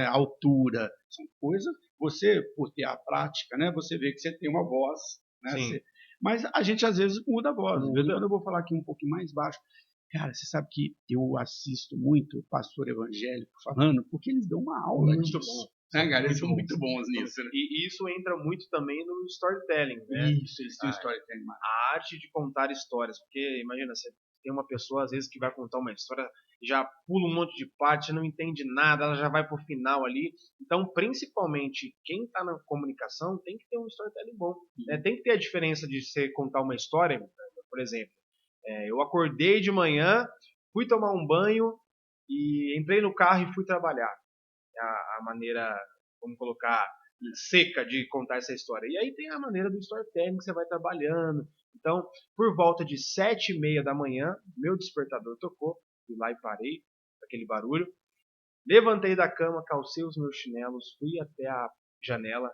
altura. São coisas. você, por ter a prática, né, você vê que você tem uma voz, né? Sim. Mas a gente às vezes muda a voz. De vez em Muda. quando eu vou falar aqui um pouquinho mais baixo. Cara, você sabe que eu assisto muito o pastor evangélico falando, porque eles dão uma aula Muito disso. bom. Né, cara? Eles Muito são muito bons bons. nisso. Né? E isso entra muito também no storytelling, né? Isso, eles têm Ah, storytelling. A arte de contar histórias. Porque, imagina, você tem uma pessoa, às vezes, que vai contar uma história, já pula um monte de parte, não entende nada, ela já vai pro final ali. Então, principalmente, quem tá na comunicação tem que ter um storytelling bom. Né? Tem que ter a diferença de você contar uma história, por exemplo. Eu acordei de manhã, fui tomar um banho e entrei no carro e fui trabalhar. A maneira, vamos colocar, seca de contar essa história. E aí tem a maneira do storytelling que você vai trabalhando. Então, por volta de 7h30 da manhã, meu despertador tocou, fui lá e parei, aquele barulho. Levantei da cama, calcei os meus chinelos, fui até a janela,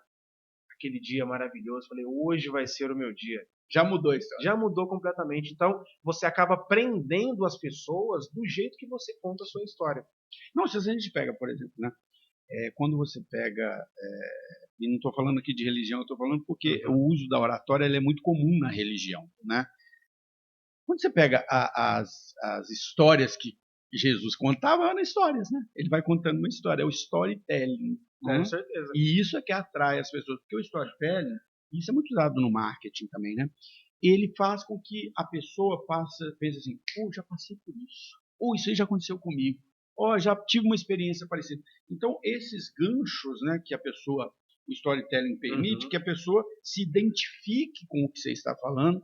aquele dia maravilhoso. Falei, hoje vai ser o meu dia. Já mudou a história. Já mudou completamente. Então, você acaba prendendo as pessoas do jeito que você conta a sua história. Não, se a gente pega, por exemplo, né? Quando você pega, e não estou falando aqui de religião, estou falando porque o uso da oratória ele é muito comum na religião, né? Quando você pega as histórias que Jesus contava, eram histórias, né? Ele vai contando uma história, é o storytelling. Com certeza. E isso é que atrai as pessoas, porque o storytelling, isso é muito usado no marketing também, né? Ele faz com que a pessoa pense assim, já passei por isso, isso aí já aconteceu comigo, já tive uma experiência parecida. Então, esses ganchos, né, que o storytelling permite, que a pessoa se identifique com o que você está falando,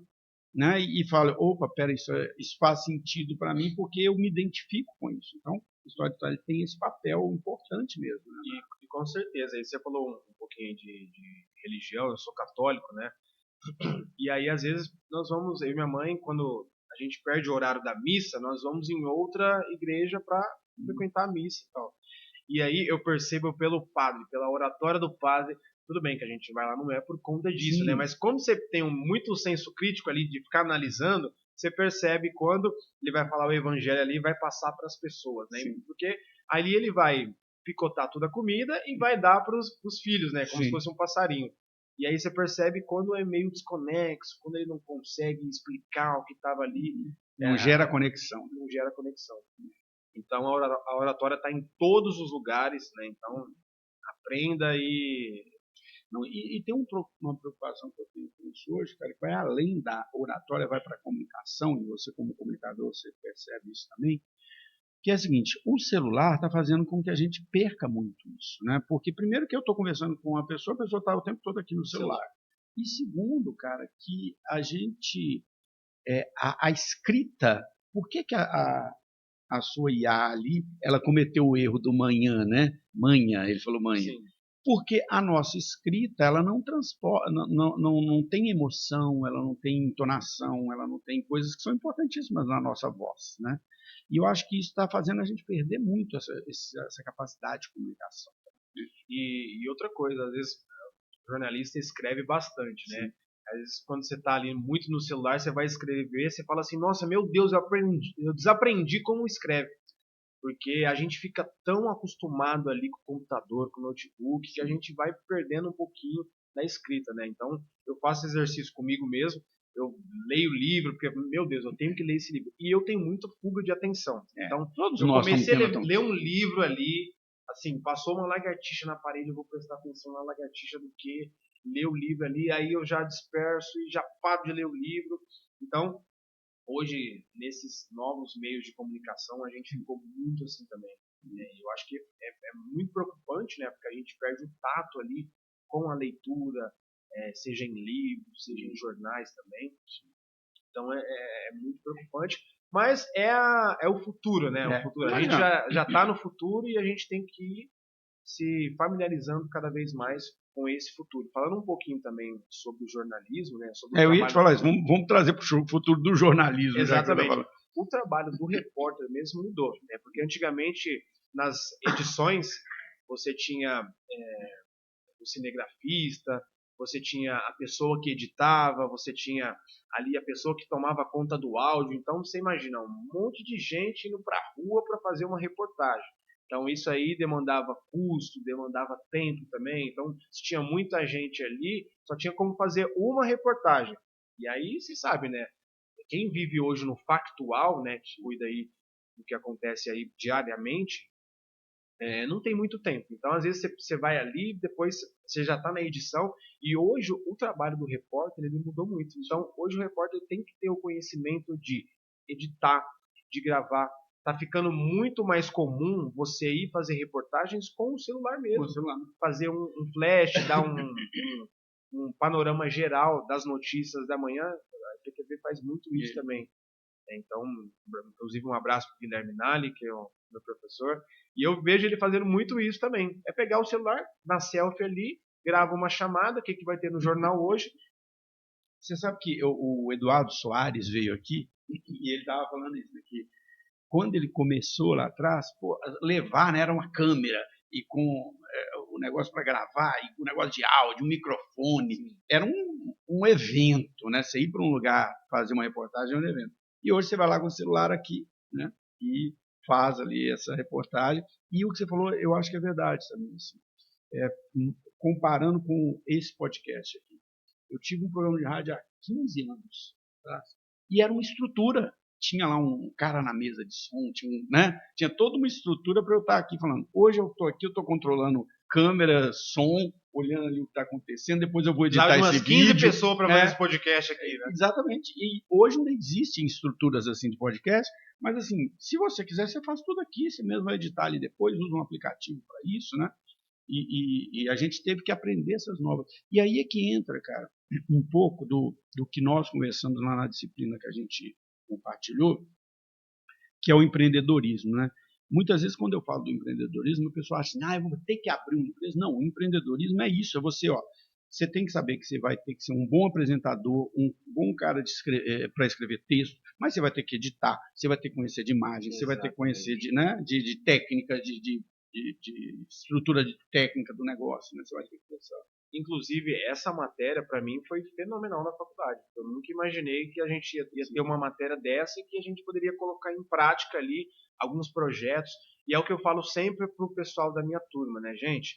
né, e fale, opa, peraí, isso faz sentido para mim porque eu me identifico com isso. Então, o storytelling tem esse papel importante mesmo. Né? E com certeza, aí você falou um pouquinho de religião, eu sou católico, né? E aí, às vezes, nós vamos, eu e minha mãe, quando a gente perde o horário da missa, nós vamos em outra igreja para frequentar a missa e tal. E aí eu percebo pelo padre, pela oratória do padre, tudo bem que a gente vai lá, não é por conta disso, Sim. né? Mas como você tem muito senso crítico ali de ficar analisando, você percebe quando ele vai falar o evangelho ali e vai passar para as pessoas, né? Sim. Porque ali ele vai picotar toda a comida e vai dar para os filhos, né? Como Sim. se fosse um passarinho. E aí você percebe quando é meio desconexo, quando ele não consegue explicar o que estava ali. Não gera conexão. Não gera conexão. Então a oratória está em todos os lugares, né? Então aprenda e tem uma preocupação que eu tenho com isso hoje, cara, que vai além da oratória, vai para a comunicação, e você como comunicador, você percebe isso também, que é o seguinte, o celular está fazendo com que a gente perca muito isso, né? Porque primeiro que eu estou conversando com uma pessoa, a pessoa está o tempo todo aqui no celular. E segundo, cara, que a gente, a escrita, por que a sua IA ali, ela cometeu o erro do manhã, né? Manhã, ele falou manhã. Sim. Porque a nossa escrita, ela não transporta, não tem emoção, ela não tem entonação, ela não tem coisas que são importantíssimas na nossa voz, né? E eu acho que isso está fazendo a gente perder muito essa capacidade de comunicação. E outra coisa, às vezes o jornalista escreve bastante, né? Às vezes quando você está ali muito no celular, você vai escrever, você fala assim, nossa, meu Deus, eu desaprendi como escreve. Porque a gente fica tão acostumado ali com o computador, com o notebook, que a gente vai perdendo um pouquinho da escrita, né? Então, eu faço exercício comigo mesmo, eu leio o livro, porque, meu Deus, eu tenho que ler esse livro. E eu tenho muita fuga de atenção. Então, todos eu nós comecei a estamos ler um livro ali, assim, passou uma lagartixa na parede, eu vou prestar atenção na lagartixa do que ler o livro ali, aí eu já disperso e já paro de ler o livro. Então, hoje, nesses novos meios de comunicação, a gente ficou muito assim também. Né? Eu acho que é muito preocupante, né? Porque a gente perde o tato ali com a leitura, seja em livros, seja em jornais também. Então é muito preocupante. Mas é o futuro, né? O futuro. A gente já está no futuro e a gente tem que ir se familiarizando cada vez mais com esse futuro. Falando um pouquinho também sobre o jornalismo, né? Sobre eu ia te falar isso, vamos trazer para o futuro do jornalismo. Exatamente. O trabalho do repórter mesmo mudou, né? Porque antigamente, nas edições, você tinha o cinegrafista, você tinha a pessoa que editava, você tinha ali a pessoa que tomava conta do áudio. Então, você imagina um monte de gente indo para a rua para fazer uma reportagem. Então isso aí demandava custo, demandava tempo também. Então se tinha muita gente ali, só tinha como fazer uma reportagem. E aí você sabe, né? Quem vive hoje no factual, né, que cuida aí do que acontece aí diariamente, não tem muito tempo. Então, às vezes, você vai ali, depois você já está na edição, e hoje o trabalho do repórter ele mudou muito. Então, hoje o repórter tem que ter o conhecimento de editar, de gravar. Tá ficando muito mais comum você ir fazer reportagens com o celular mesmo. Fazer um flash, dar um panorama geral das notícias da manhã. A PTV faz muito isso também. Então, inclusive um abraço para o Guilherme Nali, que é o meu professor, e eu vejo ele fazendo muito isso também. É pegar o celular, na selfie ali, grava uma chamada, o que vai ter no jornal hoje. Você sabe que o Eduardo Soares veio aqui e ele estava falando isso, né, que quando ele começou lá atrás, levar, né, era uma câmera e com o negócio para gravar, e o negócio de áudio, um microfone, era um evento, né? Você ir para um lugar fazer uma reportagem é um evento. E hoje você vai lá com o celular aqui, né? E faz ali essa reportagem. E o que você falou, eu acho que é verdade também. Assim. Comparando com esse podcast aqui. Eu tive um programa de rádio há 15 anos. Tá? E era uma estrutura. Tinha lá um cara na mesa de som, tinha toda uma estrutura para eu estar aqui falando. Hoje eu estou aqui, eu estou controlando câmera, som, olhando ali o que está acontecendo, depois eu vou editar esse vídeo. 15 pessoas para fazer esse podcast aqui, né? Exatamente. E hoje ainda existem estruturas assim de podcast, mas assim, se você quiser, você faz tudo aqui, você mesmo vai editar ali depois, usa um aplicativo para isso, né? E a gente teve que aprender essas novas. E aí é que entra, cara, um pouco do que nós conversamos lá na disciplina que a gente compartilhou, que é o empreendedorismo, né? Muitas vezes, quando eu falo do empreendedorismo, o pessoal acha assim, eu vou ter que abrir uma empresa. Não, o empreendedorismo é isso, é você tem que saber que você vai ter que ser um bom apresentador, um bom cara para escrever texto, mas você vai ter que editar, você vai ter que conhecer de imagem, você vai ter que conhecer de técnica, de estrutura técnica do negócio, né? Você vai ter que pensar. Inclusive, essa matéria, para mim, foi fenomenal na faculdade. Eu nunca imaginei que a gente ia ter uma matéria dessa e que a gente poderia colocar em prática ali alguns projetos. E é o que eu falo sempre para o pessoal da minha turma, né, gente?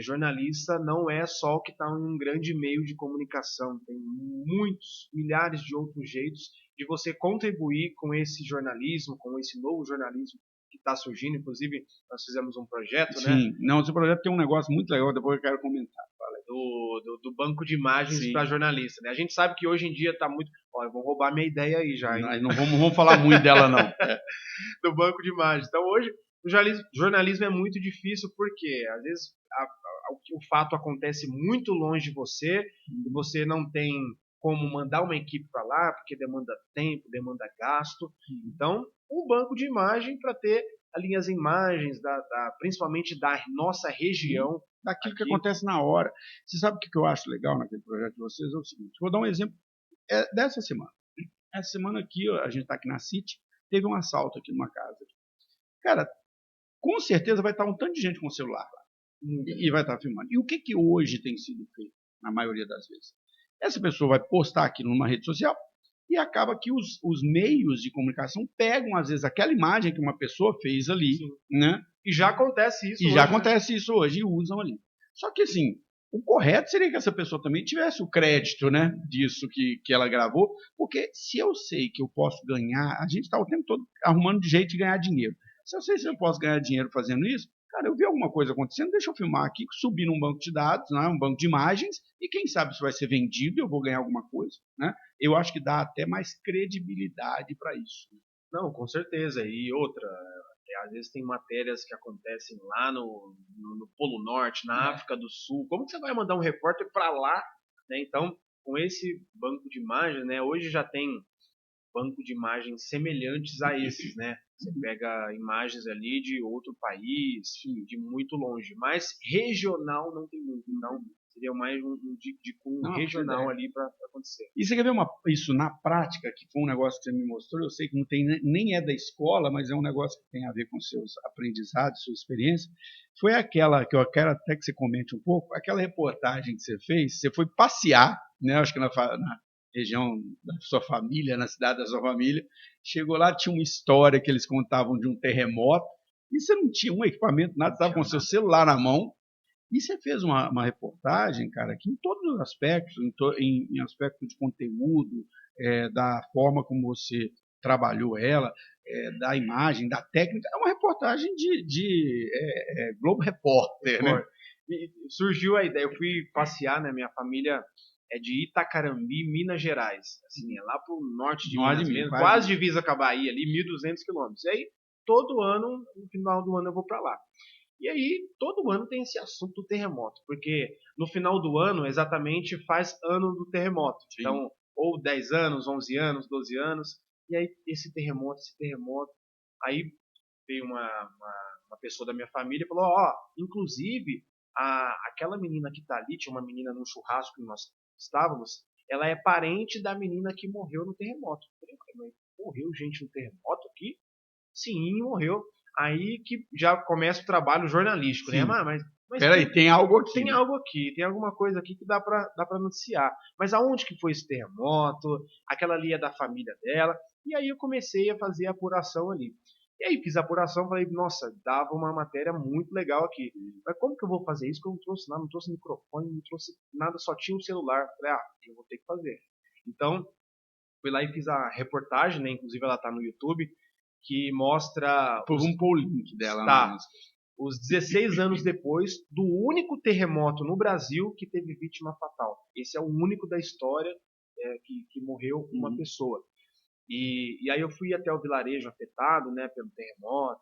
Jornalista não é só o que está em um grande meio de comunicação. Tem muitos, milhares de outros jeitos de você contribuir com esse jornalismo, com esse novo jornalismo que está surgindo. Inclusive, nós fizemos um projeto, né? Sim, não, esse projeto tem um negócio muito legal, depois eu quero comentar. Do banco de imagens para jornalista, né? A gente sabe que hoje em dia está muito... Olha, vão roubar minha ideia aí já, hein? Não vamos falar muito dela, não. Do banco de imagens. Então, hoje, o jornalismo é muito difícil porque, às vezes, o fato acontece muito longe de você e você não tem como mandar uma equipe para lá, porque demanda tempo, demanda gasto. Então, um banco de imagem para ter ali as imagens, principalmente da nossa região, daquilo que acontece na hora. Você sabe o que eu acho legal naquele projeto de vocês? É o seguinte, vou dar um exemplo dessa semana. Essa semana aqui, a gente está aqui na City, teve um assalto aqui numa casa. Cara, com certeza vai estar um tanto de gente com o celular lá. E vai estar filmando. E o que hoje tem sido feito, na maioria das vezes? Essa pessoa vai postar aquilo numa rede social e acaba que os meios de comunicação pegam, às vezes, aquela imagem que uma pessoa fez ali, né? E já acontece isso hoje. Já acontece isso hoje e usam ali. Só que, assim, o correto seria que essa pessoa também tivesse o crédito, né, disso que ela gravou, porque se eu sei que eu posso ganhar, a gente está o tempo todo arrumando de jeito de ganhar dinheiro. Se eu sei se eu posso ganhar dinheiro fazendo isso, cara, eu vi alguma coisa acontecendo, deixa eu filmar aqui, subir num banco de dados, né, um banco de imagens, e quem sabe isso vai ser vendido e eu vou ganhar alguma coisa, né? Eu acho que dá até mais credibilidade para isso. Não, com certeza. E outra, às vezes tem matérias que acontecem lá no Polo Norte, na África do Sul. Como que você vai mandar um repórter para lá? Né? Então, com esse banco de imagens, né, hoje já tem banco de imagens semelhantes a esses, né? Você pega imagens ali de outro país, de muito longe, mas regional não tem muito. Então, seria mais um regional ali para acontecer. E você quer ver isso na prática, que foi um negócio que você me mostrou, eu sei que não tem, nem é da escola, mas é um negócio que tem a ver com seus aprendizados, sua experiência, foi aquela, que eu quero até que você comente um pouco, aquela reportagem que você fez, você foi passear, né, acho que na região da sua família, na cidade da sua família, chegou lá, tinha uma história que eles contavam de um terremoto, E você não tinha um equipamento, nada, estava com o seu celular na mão. E você fez uma reportagem, cara, que em todos os aspectos, em aspecto de conteúdo, da forma como você trabalhou ela, da imagem, da técnica, é uma reportagem de Globo Repórter, né? E surgiu a ideia, eu fui passear, né, minha família é de Itacarambi, Minas Gerais, assim, é lá pro norte de Minas mesmo, quase divisa com a Bahia, ali, 1.200 quilômetros. E aí, todo ano, no final do ano eu vou para lá. E aí, todo ano tem esse assunto do terremoto, porque no final do ano, exatamente, faz ano do terremoto. Sim. Então, ou 10 anos, 11 anos, 12 anos, e aí esse terremoto. Aí veio uma pessoa da minha família e falou, inclusive, aquela menina que tá ali, tinha uma menina num churrasco que nós estávamos, ela é parente da menina que morreu no terremoto. Eu falei, morreu gente no terremoto aqui? Sim, morreu. Aí que já começa o trabalho jornalístico, Sim. né? Mas peraí, tem algo aqui. Tem algo aqui, tem alguma coisa aqui que dá pra noticiar. Mas aonde que foi esse terremoto? Aquela ali é da família dela. E aí eu comecei a fazer a apuração ali. E aí fiz a apuração, falei, nossa, dava uma matéria muito legal aqui. Mas como que eu vou fazer isso? Que eu não trouxe nada, não trouxe microfone, não trouxe nada, só tinha um celular. Falei, eu vou ter que fazer. Então, fui lá e fiz a reportagem, né? Inclusive ela tá no YouTube, que mostra... Vamos pôr o link dela. Tá. Os 16 anos depois do único terremoto no Brasil que teve vítima fatal. Esse é o único da história que morreu uma pessoa. E aí eu fui até o vilarejo afetado, né, pelo terremoto.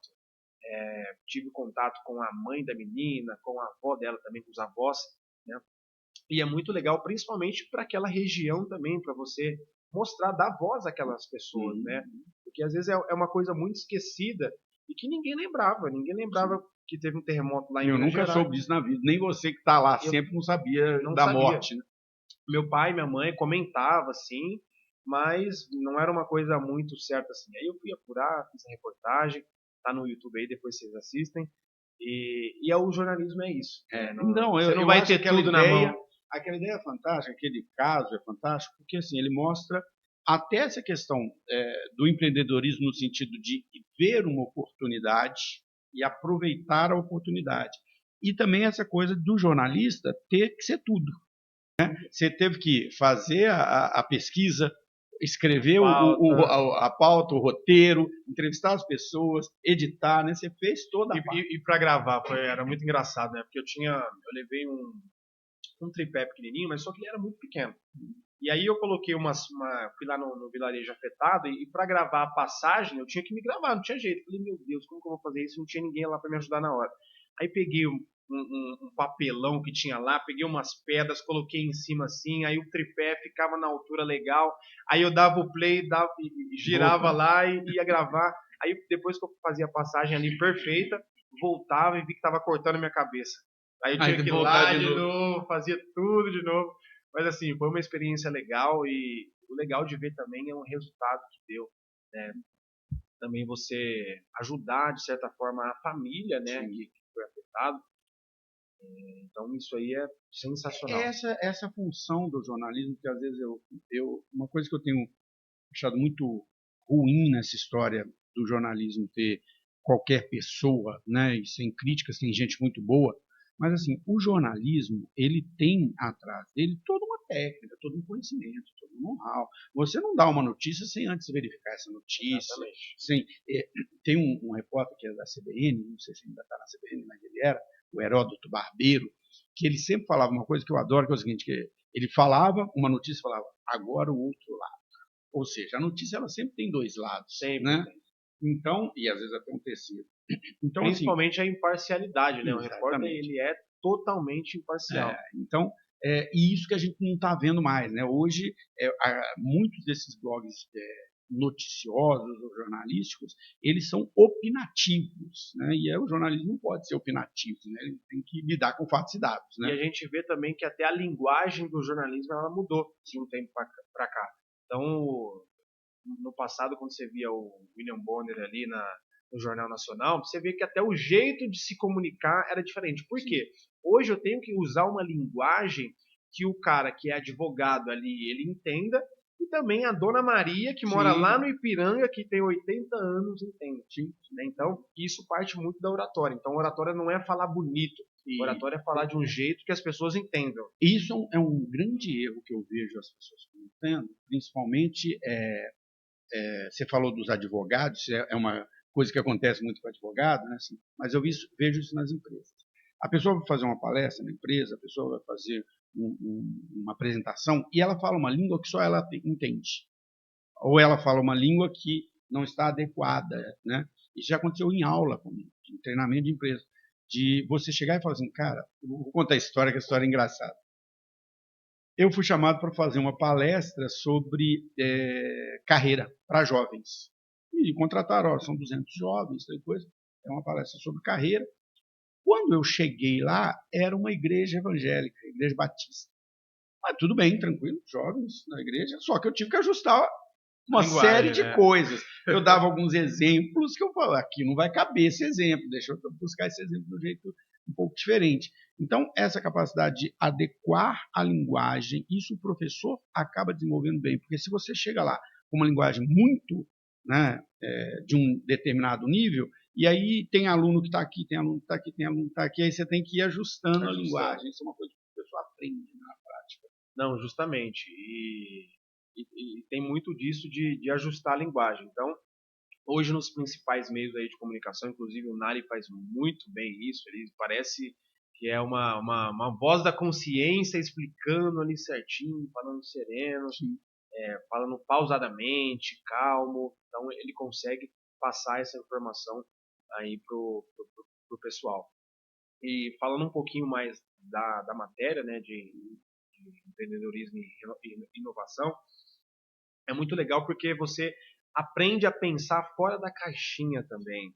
Tive contato com a mãe da menina, com a avó dela também, com os avós, né? E é muito legal, principalmente para aquela região também, para você mostrar, dar voz àquelas pessoas, né? Porque às vezes é uma coisa muito esquecida e que ninguém lembrava que teve um terremoto lá em Minas Gerais. Eu nunca soube disso na vida, nem você que está lá sempre não sabia da morte, né? Meu pai e minha mãe comentavam assim, mas não era uma coisa muito certa assim. Aí eu fui apurar, fiz a reportagem, tá no YouTube aí, depois vocês assistem. E o jornalismo é isso. Você não vai ter tudo na mão. Aquela ideia é fantástica, aquele caso é fantástico, porque assim, ele mostra até essa questão do empreendedorismo no sentido de ver uma oportunidade e aproveitar a oportunidade. E também essa coisa do jornalista ter que ser tudo. Né? Você teve que fazer a pesquisa, escrever a pauta, o roteiro, entrevistar as pessoas, editar, né? Você fez toda a parte. E para gravar, era muito engraçado, né? Porque eu levei um tripé pequenininho, mas só que ele era muito pequeno. E aí eu coloquei fui lá no vilarejo afetado e para gravar a passagem eu tinha que me gravar, não tinha jeito. Falei, meu Deus, como que eu vou fazer isso? Não tinha ninguém lá para me ajudar na hora. Aí peguei um papelão que tinha lá, peguei umas pedras, coloquei em cima assim, aí o tripé ficava na altura legal, aí eu dava o play, girava lá e ia gravar. Aí depois que eu fazia a passagem ali perfeita, voltava e vi que estava cortando minha cabeça. Aí eu tinha que ir lá de novo, fazia tudo de novo. Mas assim, foi uma experiência legal e o legal de ver também é um resultado que deu, né? Também você ajudar, de certa forma, a família, né, que foi afetado. Então isso aí é sensacional. Essa função do jornalismo, que às vezes uma coisa que eu tenho achado muito ruim nessa história do jornalismo ter qualquer pessoa, né, e sem críticas, tem gente muito boa, mas assim, o jornalismo, ele tem atrás dele toda uma técnica, todo um conhecimento, todo um know-how. Você não dá uma notícia sem antes verificar essa notícia. Tem um repórter que é da CBN, não sei se ainda está na CBN, mas ele era, o Heródoto Barbeiro, que ele sempre falava uma coisa que eu adoro, que é o seguinte, que ele falava uma notícia, falava, agora o outro lado. Ou seja, a notícia ela sempre tem dois lados, né? Então, e às vezes até um terceiro. Então, principalmente a imparcialidade, né? O repórter ele é totalmente imparcial. Então, e isso que a gente não está vendo mais, né? Hoje, muitos desses blogs noticiosos ou jornalísticos, eles são opinativos, né? E o jornalismo não pode ser opinativo, né? Ele tem que lidar com fatos e dados, né? E a gente vê também que até a linguagem do jornalismo ela mudou de um tempo para cá. Então, no passado, quando você via o William Bonner ali no Jornal Nacional, você vê que até o jeito de se comunicar era diferente. Por quê? Hoje eu tenho que usar uma linguagem que o cara que é advogado ali, ele entenda, e e também a Dona Maria, que mora Sim. lá no Ipiranga, que tem 80 anos, entende? Né? Então, isso parte muito da oratória. Então, oratória não é falar bonito. Oratória é falar de um jeito que as pessoas entendam. Isso é um grande erro que eu vejo as pessoas cometendo, principalmente, você falou dos advogados, é uma coisa que acontece muito com advogado, né? Assim, mas eu vejo isso nas empresas. A pessoa vai fazer uma palestra na empresa, a pessoa vai fazer uma apresentação e ela fala uma língua que só ela entende. Ou ela fala uma língua que não está adequada, né? Isso já aconteceu em aula comigo, em treinamento de empresa, de você chegar e falar assim, cara, eu vou contar a história, que a história é engraçada. Eu fui chamado para fazer uma palestra sobre carreira para jovens. E contrataram, ó, são 200 jovens, tal coisa. É uma palestra sobre carreira. Quando eu cheguei lá, era uma igreja evangélica, igreja batista. Mas tudo bem, tranquilo, jovens na igreja, só que eu tive que ajustar uma série de coisas. Eu dava alguns exemplos que eu falava, aqui não vai caber esse exemplo, deixa eu buscar esse exemplo de um jeito um pouco diferente. Então, essa capacidade de adequar a linguagem, isso o professor acaba desenvolvendo bem, porque se você chega lá com uma linguagem muito, né, de um determinado nível, e aí tem aluno que está aqui, tem aluno que está aqui, tem aluno que está aqui, aí você tem que ir ajustando a linguagem. Isso é uma coisa que o professor aprende na prática. Não, justamente. E tem muito disso de ajustar a linguagem. Então, hoje nos principais meios aí de comunicação, inclusive o Nari faz muito bem isso, ele parece que é uma voz da consciência explicando ali certinho, falando sereno, falando pausadamente, calmo. Então ele consegue passar essa informação aí pro pessoal. E falando um pouquinho mais da matéria, né, de empreendedorismo e inovação, é muito legal porque você aprende a pensar fora da caixinha também,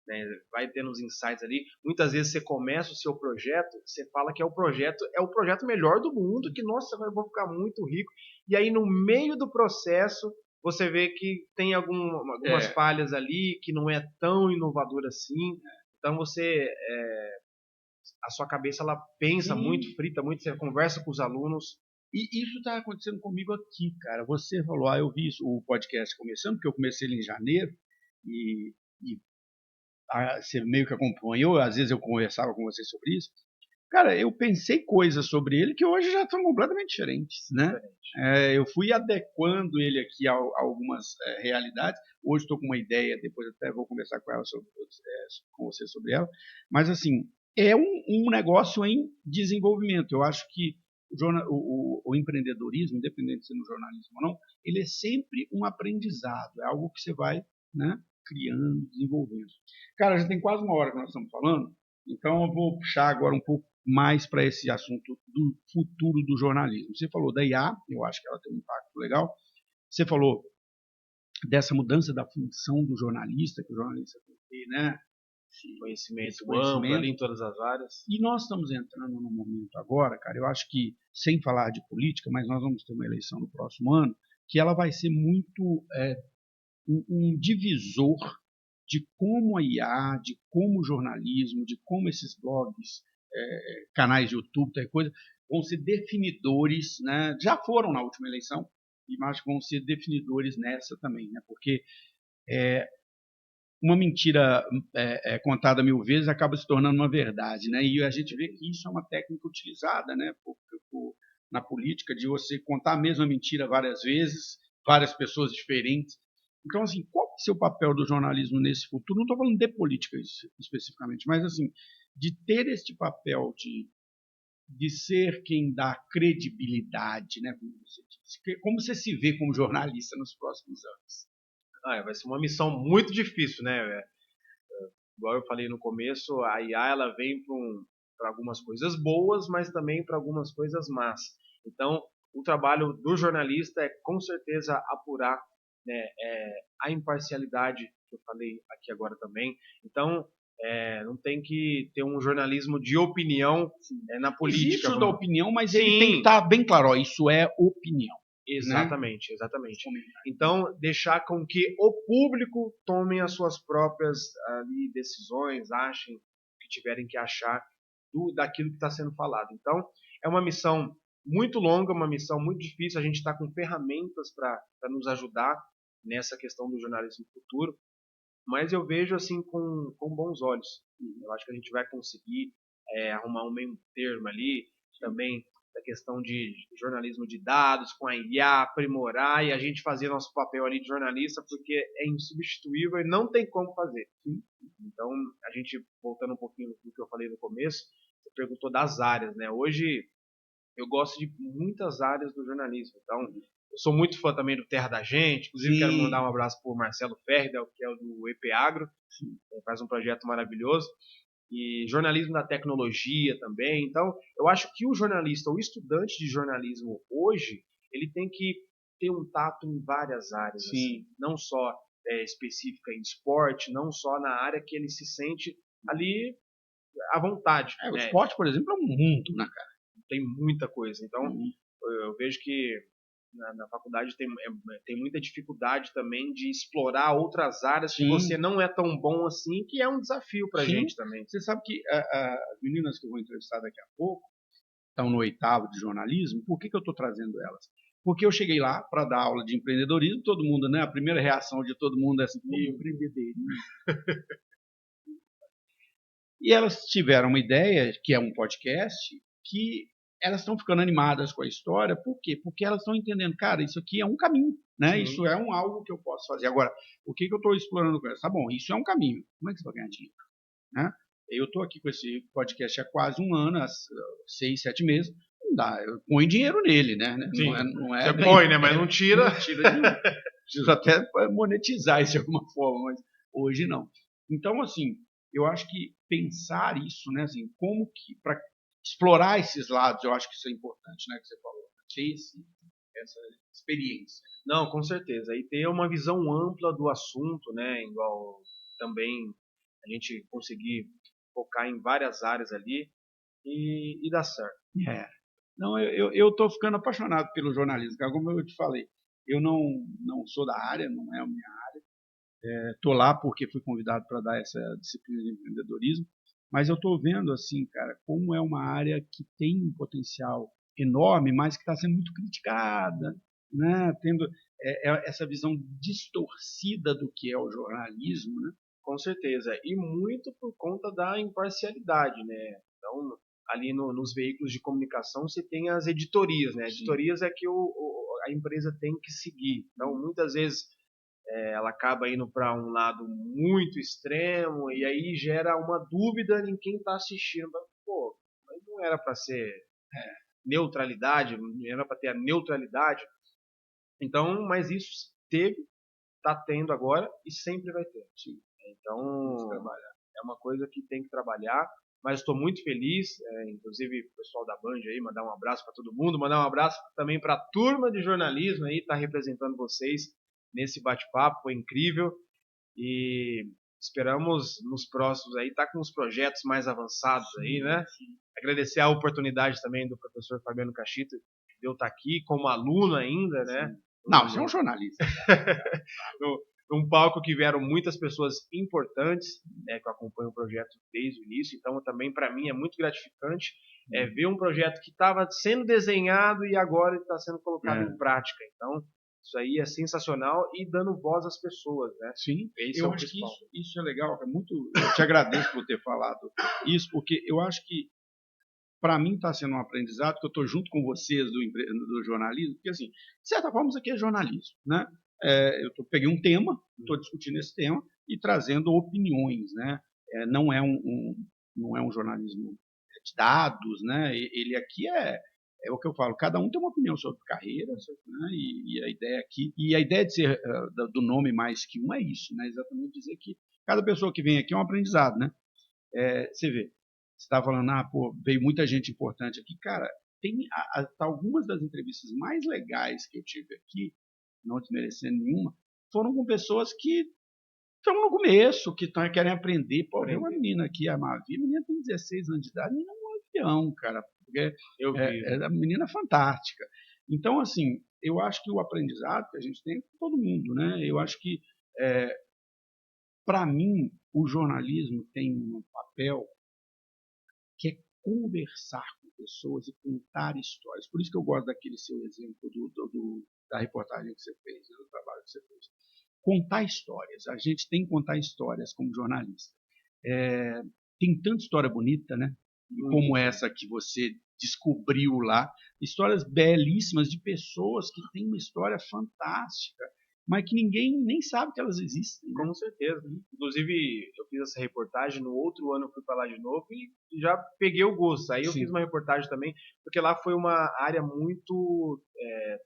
né? Vai tendo uns insights ali. Muitas vezes você começa o seu projeto, você fala que é o projeto melhor do mundo, que nossa, eu vou ficar muito rico. E aí no meio do processo você vê que tem algumas falhas ali, que não é tão inovador assim. Então a sua cabeça ela pensa muito, frita muito, você conversa com os alunos. E isso está acontecendo comigo aqui, cara. Você falou, eu vi o podcast começando, porque eu comecei ele em janeiro, e você meio que acompanhou, às vezes eu conversava com você sobre isso. Cara, eu pensei coisas sobre ele que hoje já estão completamente diferentes, né? Eu fui adequando ele aqui a algumas realidades. Hoje estou com uma ideia, depois até vou conversar com ela com você sobre ela. Mas assim, é um negócio em desenvolvimento. Eu acho que o empreendedorismo, independente de ser no jornalismo ou não, ele é sempre um aprendizado. É algo que você vai, né, criando, desenvolvendo. Cara, já tem quase uma hora que nós estamos falando, então eu vou puxar agora um pouco mais para esse assunto do futuro do jornalismo. Você falou da IA, eu acho que ela tem um impacto legal. Você falou dessa mudança da função do jornalista, que o jornalista tem que ter, né? Conhecimento amplo ali em todas as áreas. E nós estamos entrando num momento agora, cara, eu acho que, sem falar de política, mas nós vamos ter uma eleição no próximo ano, que ela vai ser muito um divisor de como a IA, de como o jornalismo, de como esses blogs, canais de YouTube, tal coisa, vão ser definidores, né? Já foram na última eleição, mas vão ser definidores nessa também, né? Porque uma mentira contada 1000 vezes acaba se tornando uma verdade, né? E a gente vê que isso é uma técnica utilizada, né? Na política, de você contar a mesma mentira várias vezes, várias pessoas diferentes. Então, assim, qual é o seu papel do jornalismo nesse futuro? Não estou falando de política especificamente, mas, assim, de ter este papel de ser quem dá credibilidade, né? Como você se vê como jornalista nos próximos anos? Vai ser uma missão muito difícil, né? Igual eu falei no começo, a IA ela vem para algumas coisas boas, mas também para algumas coisas más. Então, o trabalho do jornalista é com certeza apurar, né, a imparcialidade que eu falei aqui agora também. Então, não tem que ter um jornalismo de opinião na política. Existe o da opinião, mas ele tem que estar bem claro, ó, isso é opinião. Exatamente, né? Exatamente. Então, deixar com que o público tome as suas próprias ali, decisões, achem o que tiverem que achar daquilo que está sendo falado. Então, é uma missão muito longa, uma missão muito difícil. A gente está com ferramentas para nos ajudar nessa questão do jornalismo futuro, mas eu vejo assim com bons olhos. Eu acho que a gente vai conseguir arrumar um meio termo ali, também da questão de jornalismo de dados, com a IA, aprimorar e a gente fazer nosso papel ali de jornalista, porque é insubstituível e não tem como fazer. Então, a gente, voltando um pouquinho do que eu falei no começo, você perguntou das áreas, né? Hoje, eu gosto de muitas áreas do jornalismo. Então, eu sou muito fã também do Terra da Gente. Inclusive, quero mandar um abraço para o Marcelo Ferreira, que é o do EP Agro. Faz um projeto maravilhoso. E jornalismo da tecnologia também. Então, eu acho que o jornalista, o estudante de jornalismo hoje, ele tem que ter um tato em várias áreas. Assim, não só específica em esporte, não só na área que ele se sente ali à vontade. O esporte, por exemplo, é um mundo, né, cara? Tem muita coisa. Então, eu vejo que na faculdade tem muita dificuldade também de explorar outras áreas que você não é tão bom assim, que é um desafio pra gente também. Você sabe que as meninas que eu vou entrevistar daqui a pouco estão no 8º de jornalismo. Por que eu estou trazendo elas? Porque eu cheguei lá para dar aula de empreendedorismo, todo mundo, né? A primeira reação de todo mundo é assim, empreendedorismo. E elas tiveram uma ideia, que é um podcast, que elas estão ficando animadas com a história. Por quê? Porque elas estão entendendo, cara, isso aqui é um caminho, né? Isso é algo que eu posso fazer. Agora, o que eu estou explorando com elas? Tá bom, isso é um caminho. Como é que você vai ganhar dinheiro? Né? Eu estou aqui com esse podcast há quase um ano, há 6, 7 meses. Não dá, eu ponho dinheiro nele, né? Sim. Não é você põe, né? Mas não tira. Não tira nenhum. Preciso até monetizar isso de alguma forma, mas hoje não. Então, assim, eu acho que pensar isso, né, assim, como que para explorar esses lados, eu acho que isso é importante, né, que você falou, ter essa experiência. Não, com certeza. E ter uma visão ampla do assunto, né, igual também a gente conseguir focar em várias áreas ali e dar certo. Não, eu estou ficando apaixonado pelo jornalismo, como eu te falei. Eu não sou da área, não é a minha área. Estou lá porque fui convidado para dar essa disciplina de empreendedorismo, mas eu estou vendo assim, cara, como é uma área que tem um potencial enorme, mas que está sendo muito criticada, né? Tendo essa visão distorcida do que é o jornalismo, né? Com certeza, e muito por conta da imparcialidade, né? Então, ali nos veículos de comunicação você tem as editorias, né? Editorias é que a empresa tem que seguir. Então, muitas vezes ela acaba indo para um lado muito extremo e aí gera uma dúvida em quem está assistindo. Pô, mas não era para ser neutralidade, não era para ter a neutralidade. Então, mas isso está tendo agora e sempre vai ter. Então, é uma coisa que tem que trabalhar, mas estou muito feliz, inclusive o pessoal da Band aí, mandar um abraço para todo mundo, mandar um abraço também para a turma de jornalismo aí, tá representando vocês nesse bate-papo, foi incrível, e esperamos nos próximos aí, tá com uns projetos mais avançados aí, né? Agradecer a oportunidade também do professor Fabiano Cachito, de eu estar aqui como aluno ainda, né? Não, você é um jornalista. Num palco que vieram muitas pessoas importantes, né, que acompanham o projeto desde o início. Então, também para mim é muito gratificante ver um projeto que estava sendo desenhado e agora está sendo colocado em prática. Então, isso aí é sensacional e dando voz às pessoas, né? Sim, eu acho que isso é legal. Eu te agradeço por ter falado isso, porque eu acho que para mim está sendo um aprendizado, que eu estou junto com vocês do jornalismo, porque assim, de certa forma isso aqui é jornalismo, né? Peguei um tema, estou discutindo esse tema e trazendo opiniões, né? Não é um jornalismo de dados, né? Ele aqui é o que eu falo, cada um tem uma opinião sobre carreira, né? E a ideia aqui, e a ideia de ser do nome mais que um é isso, né? Exatamente dizer que cada pessoa que vem aqui é um aprendizado, né? Você vê, você estava falando, veio muita gente importante aqui, cara, tem algumas das entrevistas mais legais que eu tive aqui, não desmerecendo nenhuma, foram com pessoas que estão no começo, que querem aprender. Pô, tem uma menina aqui, a Mavi, a menina tem 16 anos de idade, a menina é um avião, cara, porque é uma menina fantástica. Então, assim, eu acho que o aprendizado que a gente tem é com todo mundo, né? Eu acho que, para mim, o jornalismo tem um papel que é conversar com pessoas e contar histórias. Por isso que eu gosto daquele seu exemplo da reportagem que você fez, do trabalho que você fez. Contar histórias. A gente tem que contar histórias como jornalista. Tem tanta história bonita, né? Como essa que você descobriu lá. Histórias belíssimas de pessoas que têm uma história fantástica, mas que ninguém nem sabe que elas existem. Né? Com certeza. Inclusive, eu fiz essa reportagem, no outro ano eu fui para lá de novo e já peguei o gosto. Aí eu fiz uma reportagem também, porque lá foi uma área muito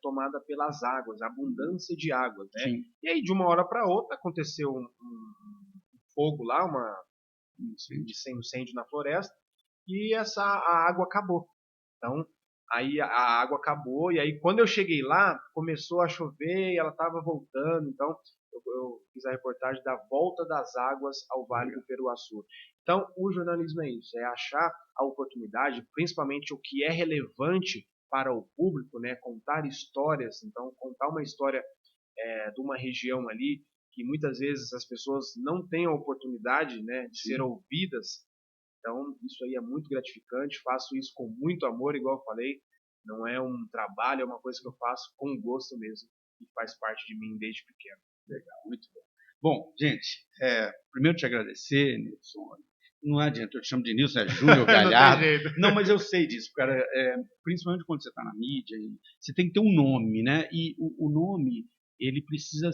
tomada pelas águas, abundância de águas, né? Sim. E aí, de uma hora para outra, aconteceu um fogo lá, um incêndio na floresta, e a água acabou. Então, aí a água acabou, e aí quando eu cheguei lá, começou a chover e ela estava voltando, então eu fiz a reportagem da volta das águas ao Vale do Peruaçu. Então, o jornalismo é isso, é achar a oportunidade, principalmente o que é relevante para o público, né? Contar histórias, então contar uma história de uma região ali, que muitas vezes as pessoas não têm a oportunidade, né, de ser ouvidas. Então, isso aí é muito gratificante, faço isso com muito amor, igual eu falei, não é um trabalho, é uma coisa que eu faço com gosto mesmo, e faz parte de mim desde pequeno. Legal, muito bom. Bom, gente, primeiro te agradecer, Nilson. Não adianta, eu te chamo de Nilson, é Júnior Galhardo. Não, mas eu sei disso, cara. Principalmente quando você está na mídia, você tem que ter um nome, né? E o nome, ele precisa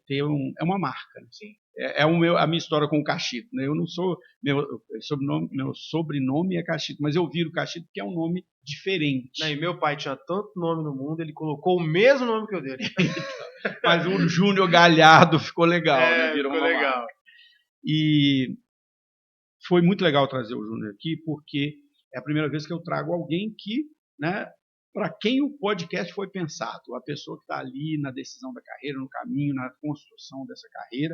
é uma marca. Né? Sim. A minha história com o Cachito. Né? Eu não sou. Meu sobrenome é Cachito, mas eu viro Cachito porque é um nome diferente. Não, e meu pai tinha tanto nome no mundo, ele colocou o mesmo nome que eu dele. Mas o Júnior Galhardo ficou legal, né? Virou ficou legal. Marca. E foi muito legal trazer o Júnior aqui, porque é a primeira vez que eu trago alguém que, né, para quem o podcast foi pensado, a pessoa que está ali na decisão da carreira, no caminho, na construção dessa carreira,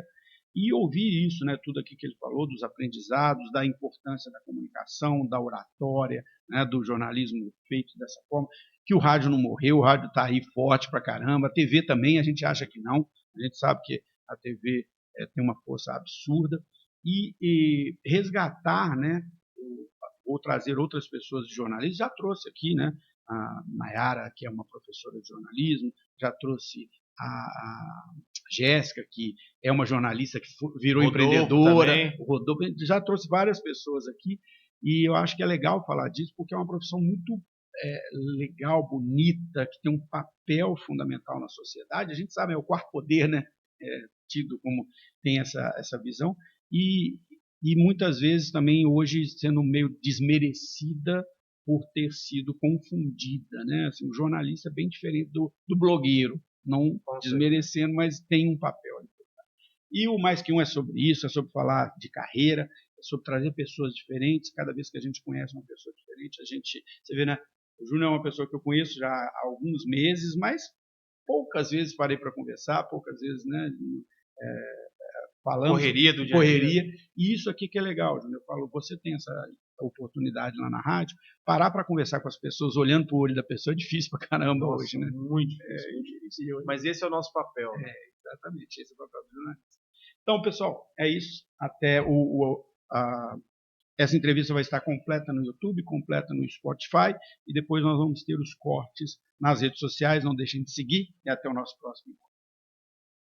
e ouvir isso, né, tudo aqui que ele falou, dos aprendizados, da importância da comunicação, da oratória, né, do jornalismo feito dessa forma, que o rádio não morreu, o rádio está aí forte pra caramba, a TV também, a gente acha que não, a gente sabe que a TV tem uma força absurda, e resgatar, né, ou trazer outras pessoas de jornalismo, já trouxe aqui, né, a Nayara, que é uma professora de jornalismo, já trouxe a Jéssica, que é uma jornalista que virou empreendedora, o Rodolfo, já trouxe várias pessoas aqui, e eu acho que é legal falar disso, porque é uma profissão muito legal, bonita, que tem um papel fundamental na sociedade. A gente sabe, é o quarto poder, né, tido como tem essa visão, e muitas vezes também hoje sendo meio desmerecida por ter sido confundida, né? Assim, o jornalista é bem diferente do blogueiro, não desmerecendo, mas tem um papel. E o Mais Que Um é sobre isso, é sobre falar de carreira, é sobre trazer pessoas diferentes. Cada vez que a gente conhece uma pessoa diferente, você vê, né? O Júnior é uma pessoa que eu conheço já há alguns meses, mas poucas vezes parei para conversar, poucas vezes, né? Falando correria do dia a dia. E isso aqui que é legal, Júnior. Eu falo, você tem essa oportunidade lá na rádio, parar para conversar com as pessoas, olhando para o olho da pessoa, é difícil para caramba. Nossa, hoje, né? Muito difícil. Mas esse é o nosso papel. Exatamente, esse é o papel do jornalista. Então, pessoal, é isso. Até essa entrevista vai estar completa no YouTube, completa no Spotify, e depois nós vamos ter os cortes nas redes sociais. Não deixem de seguir, e até o nosso próximo encontro.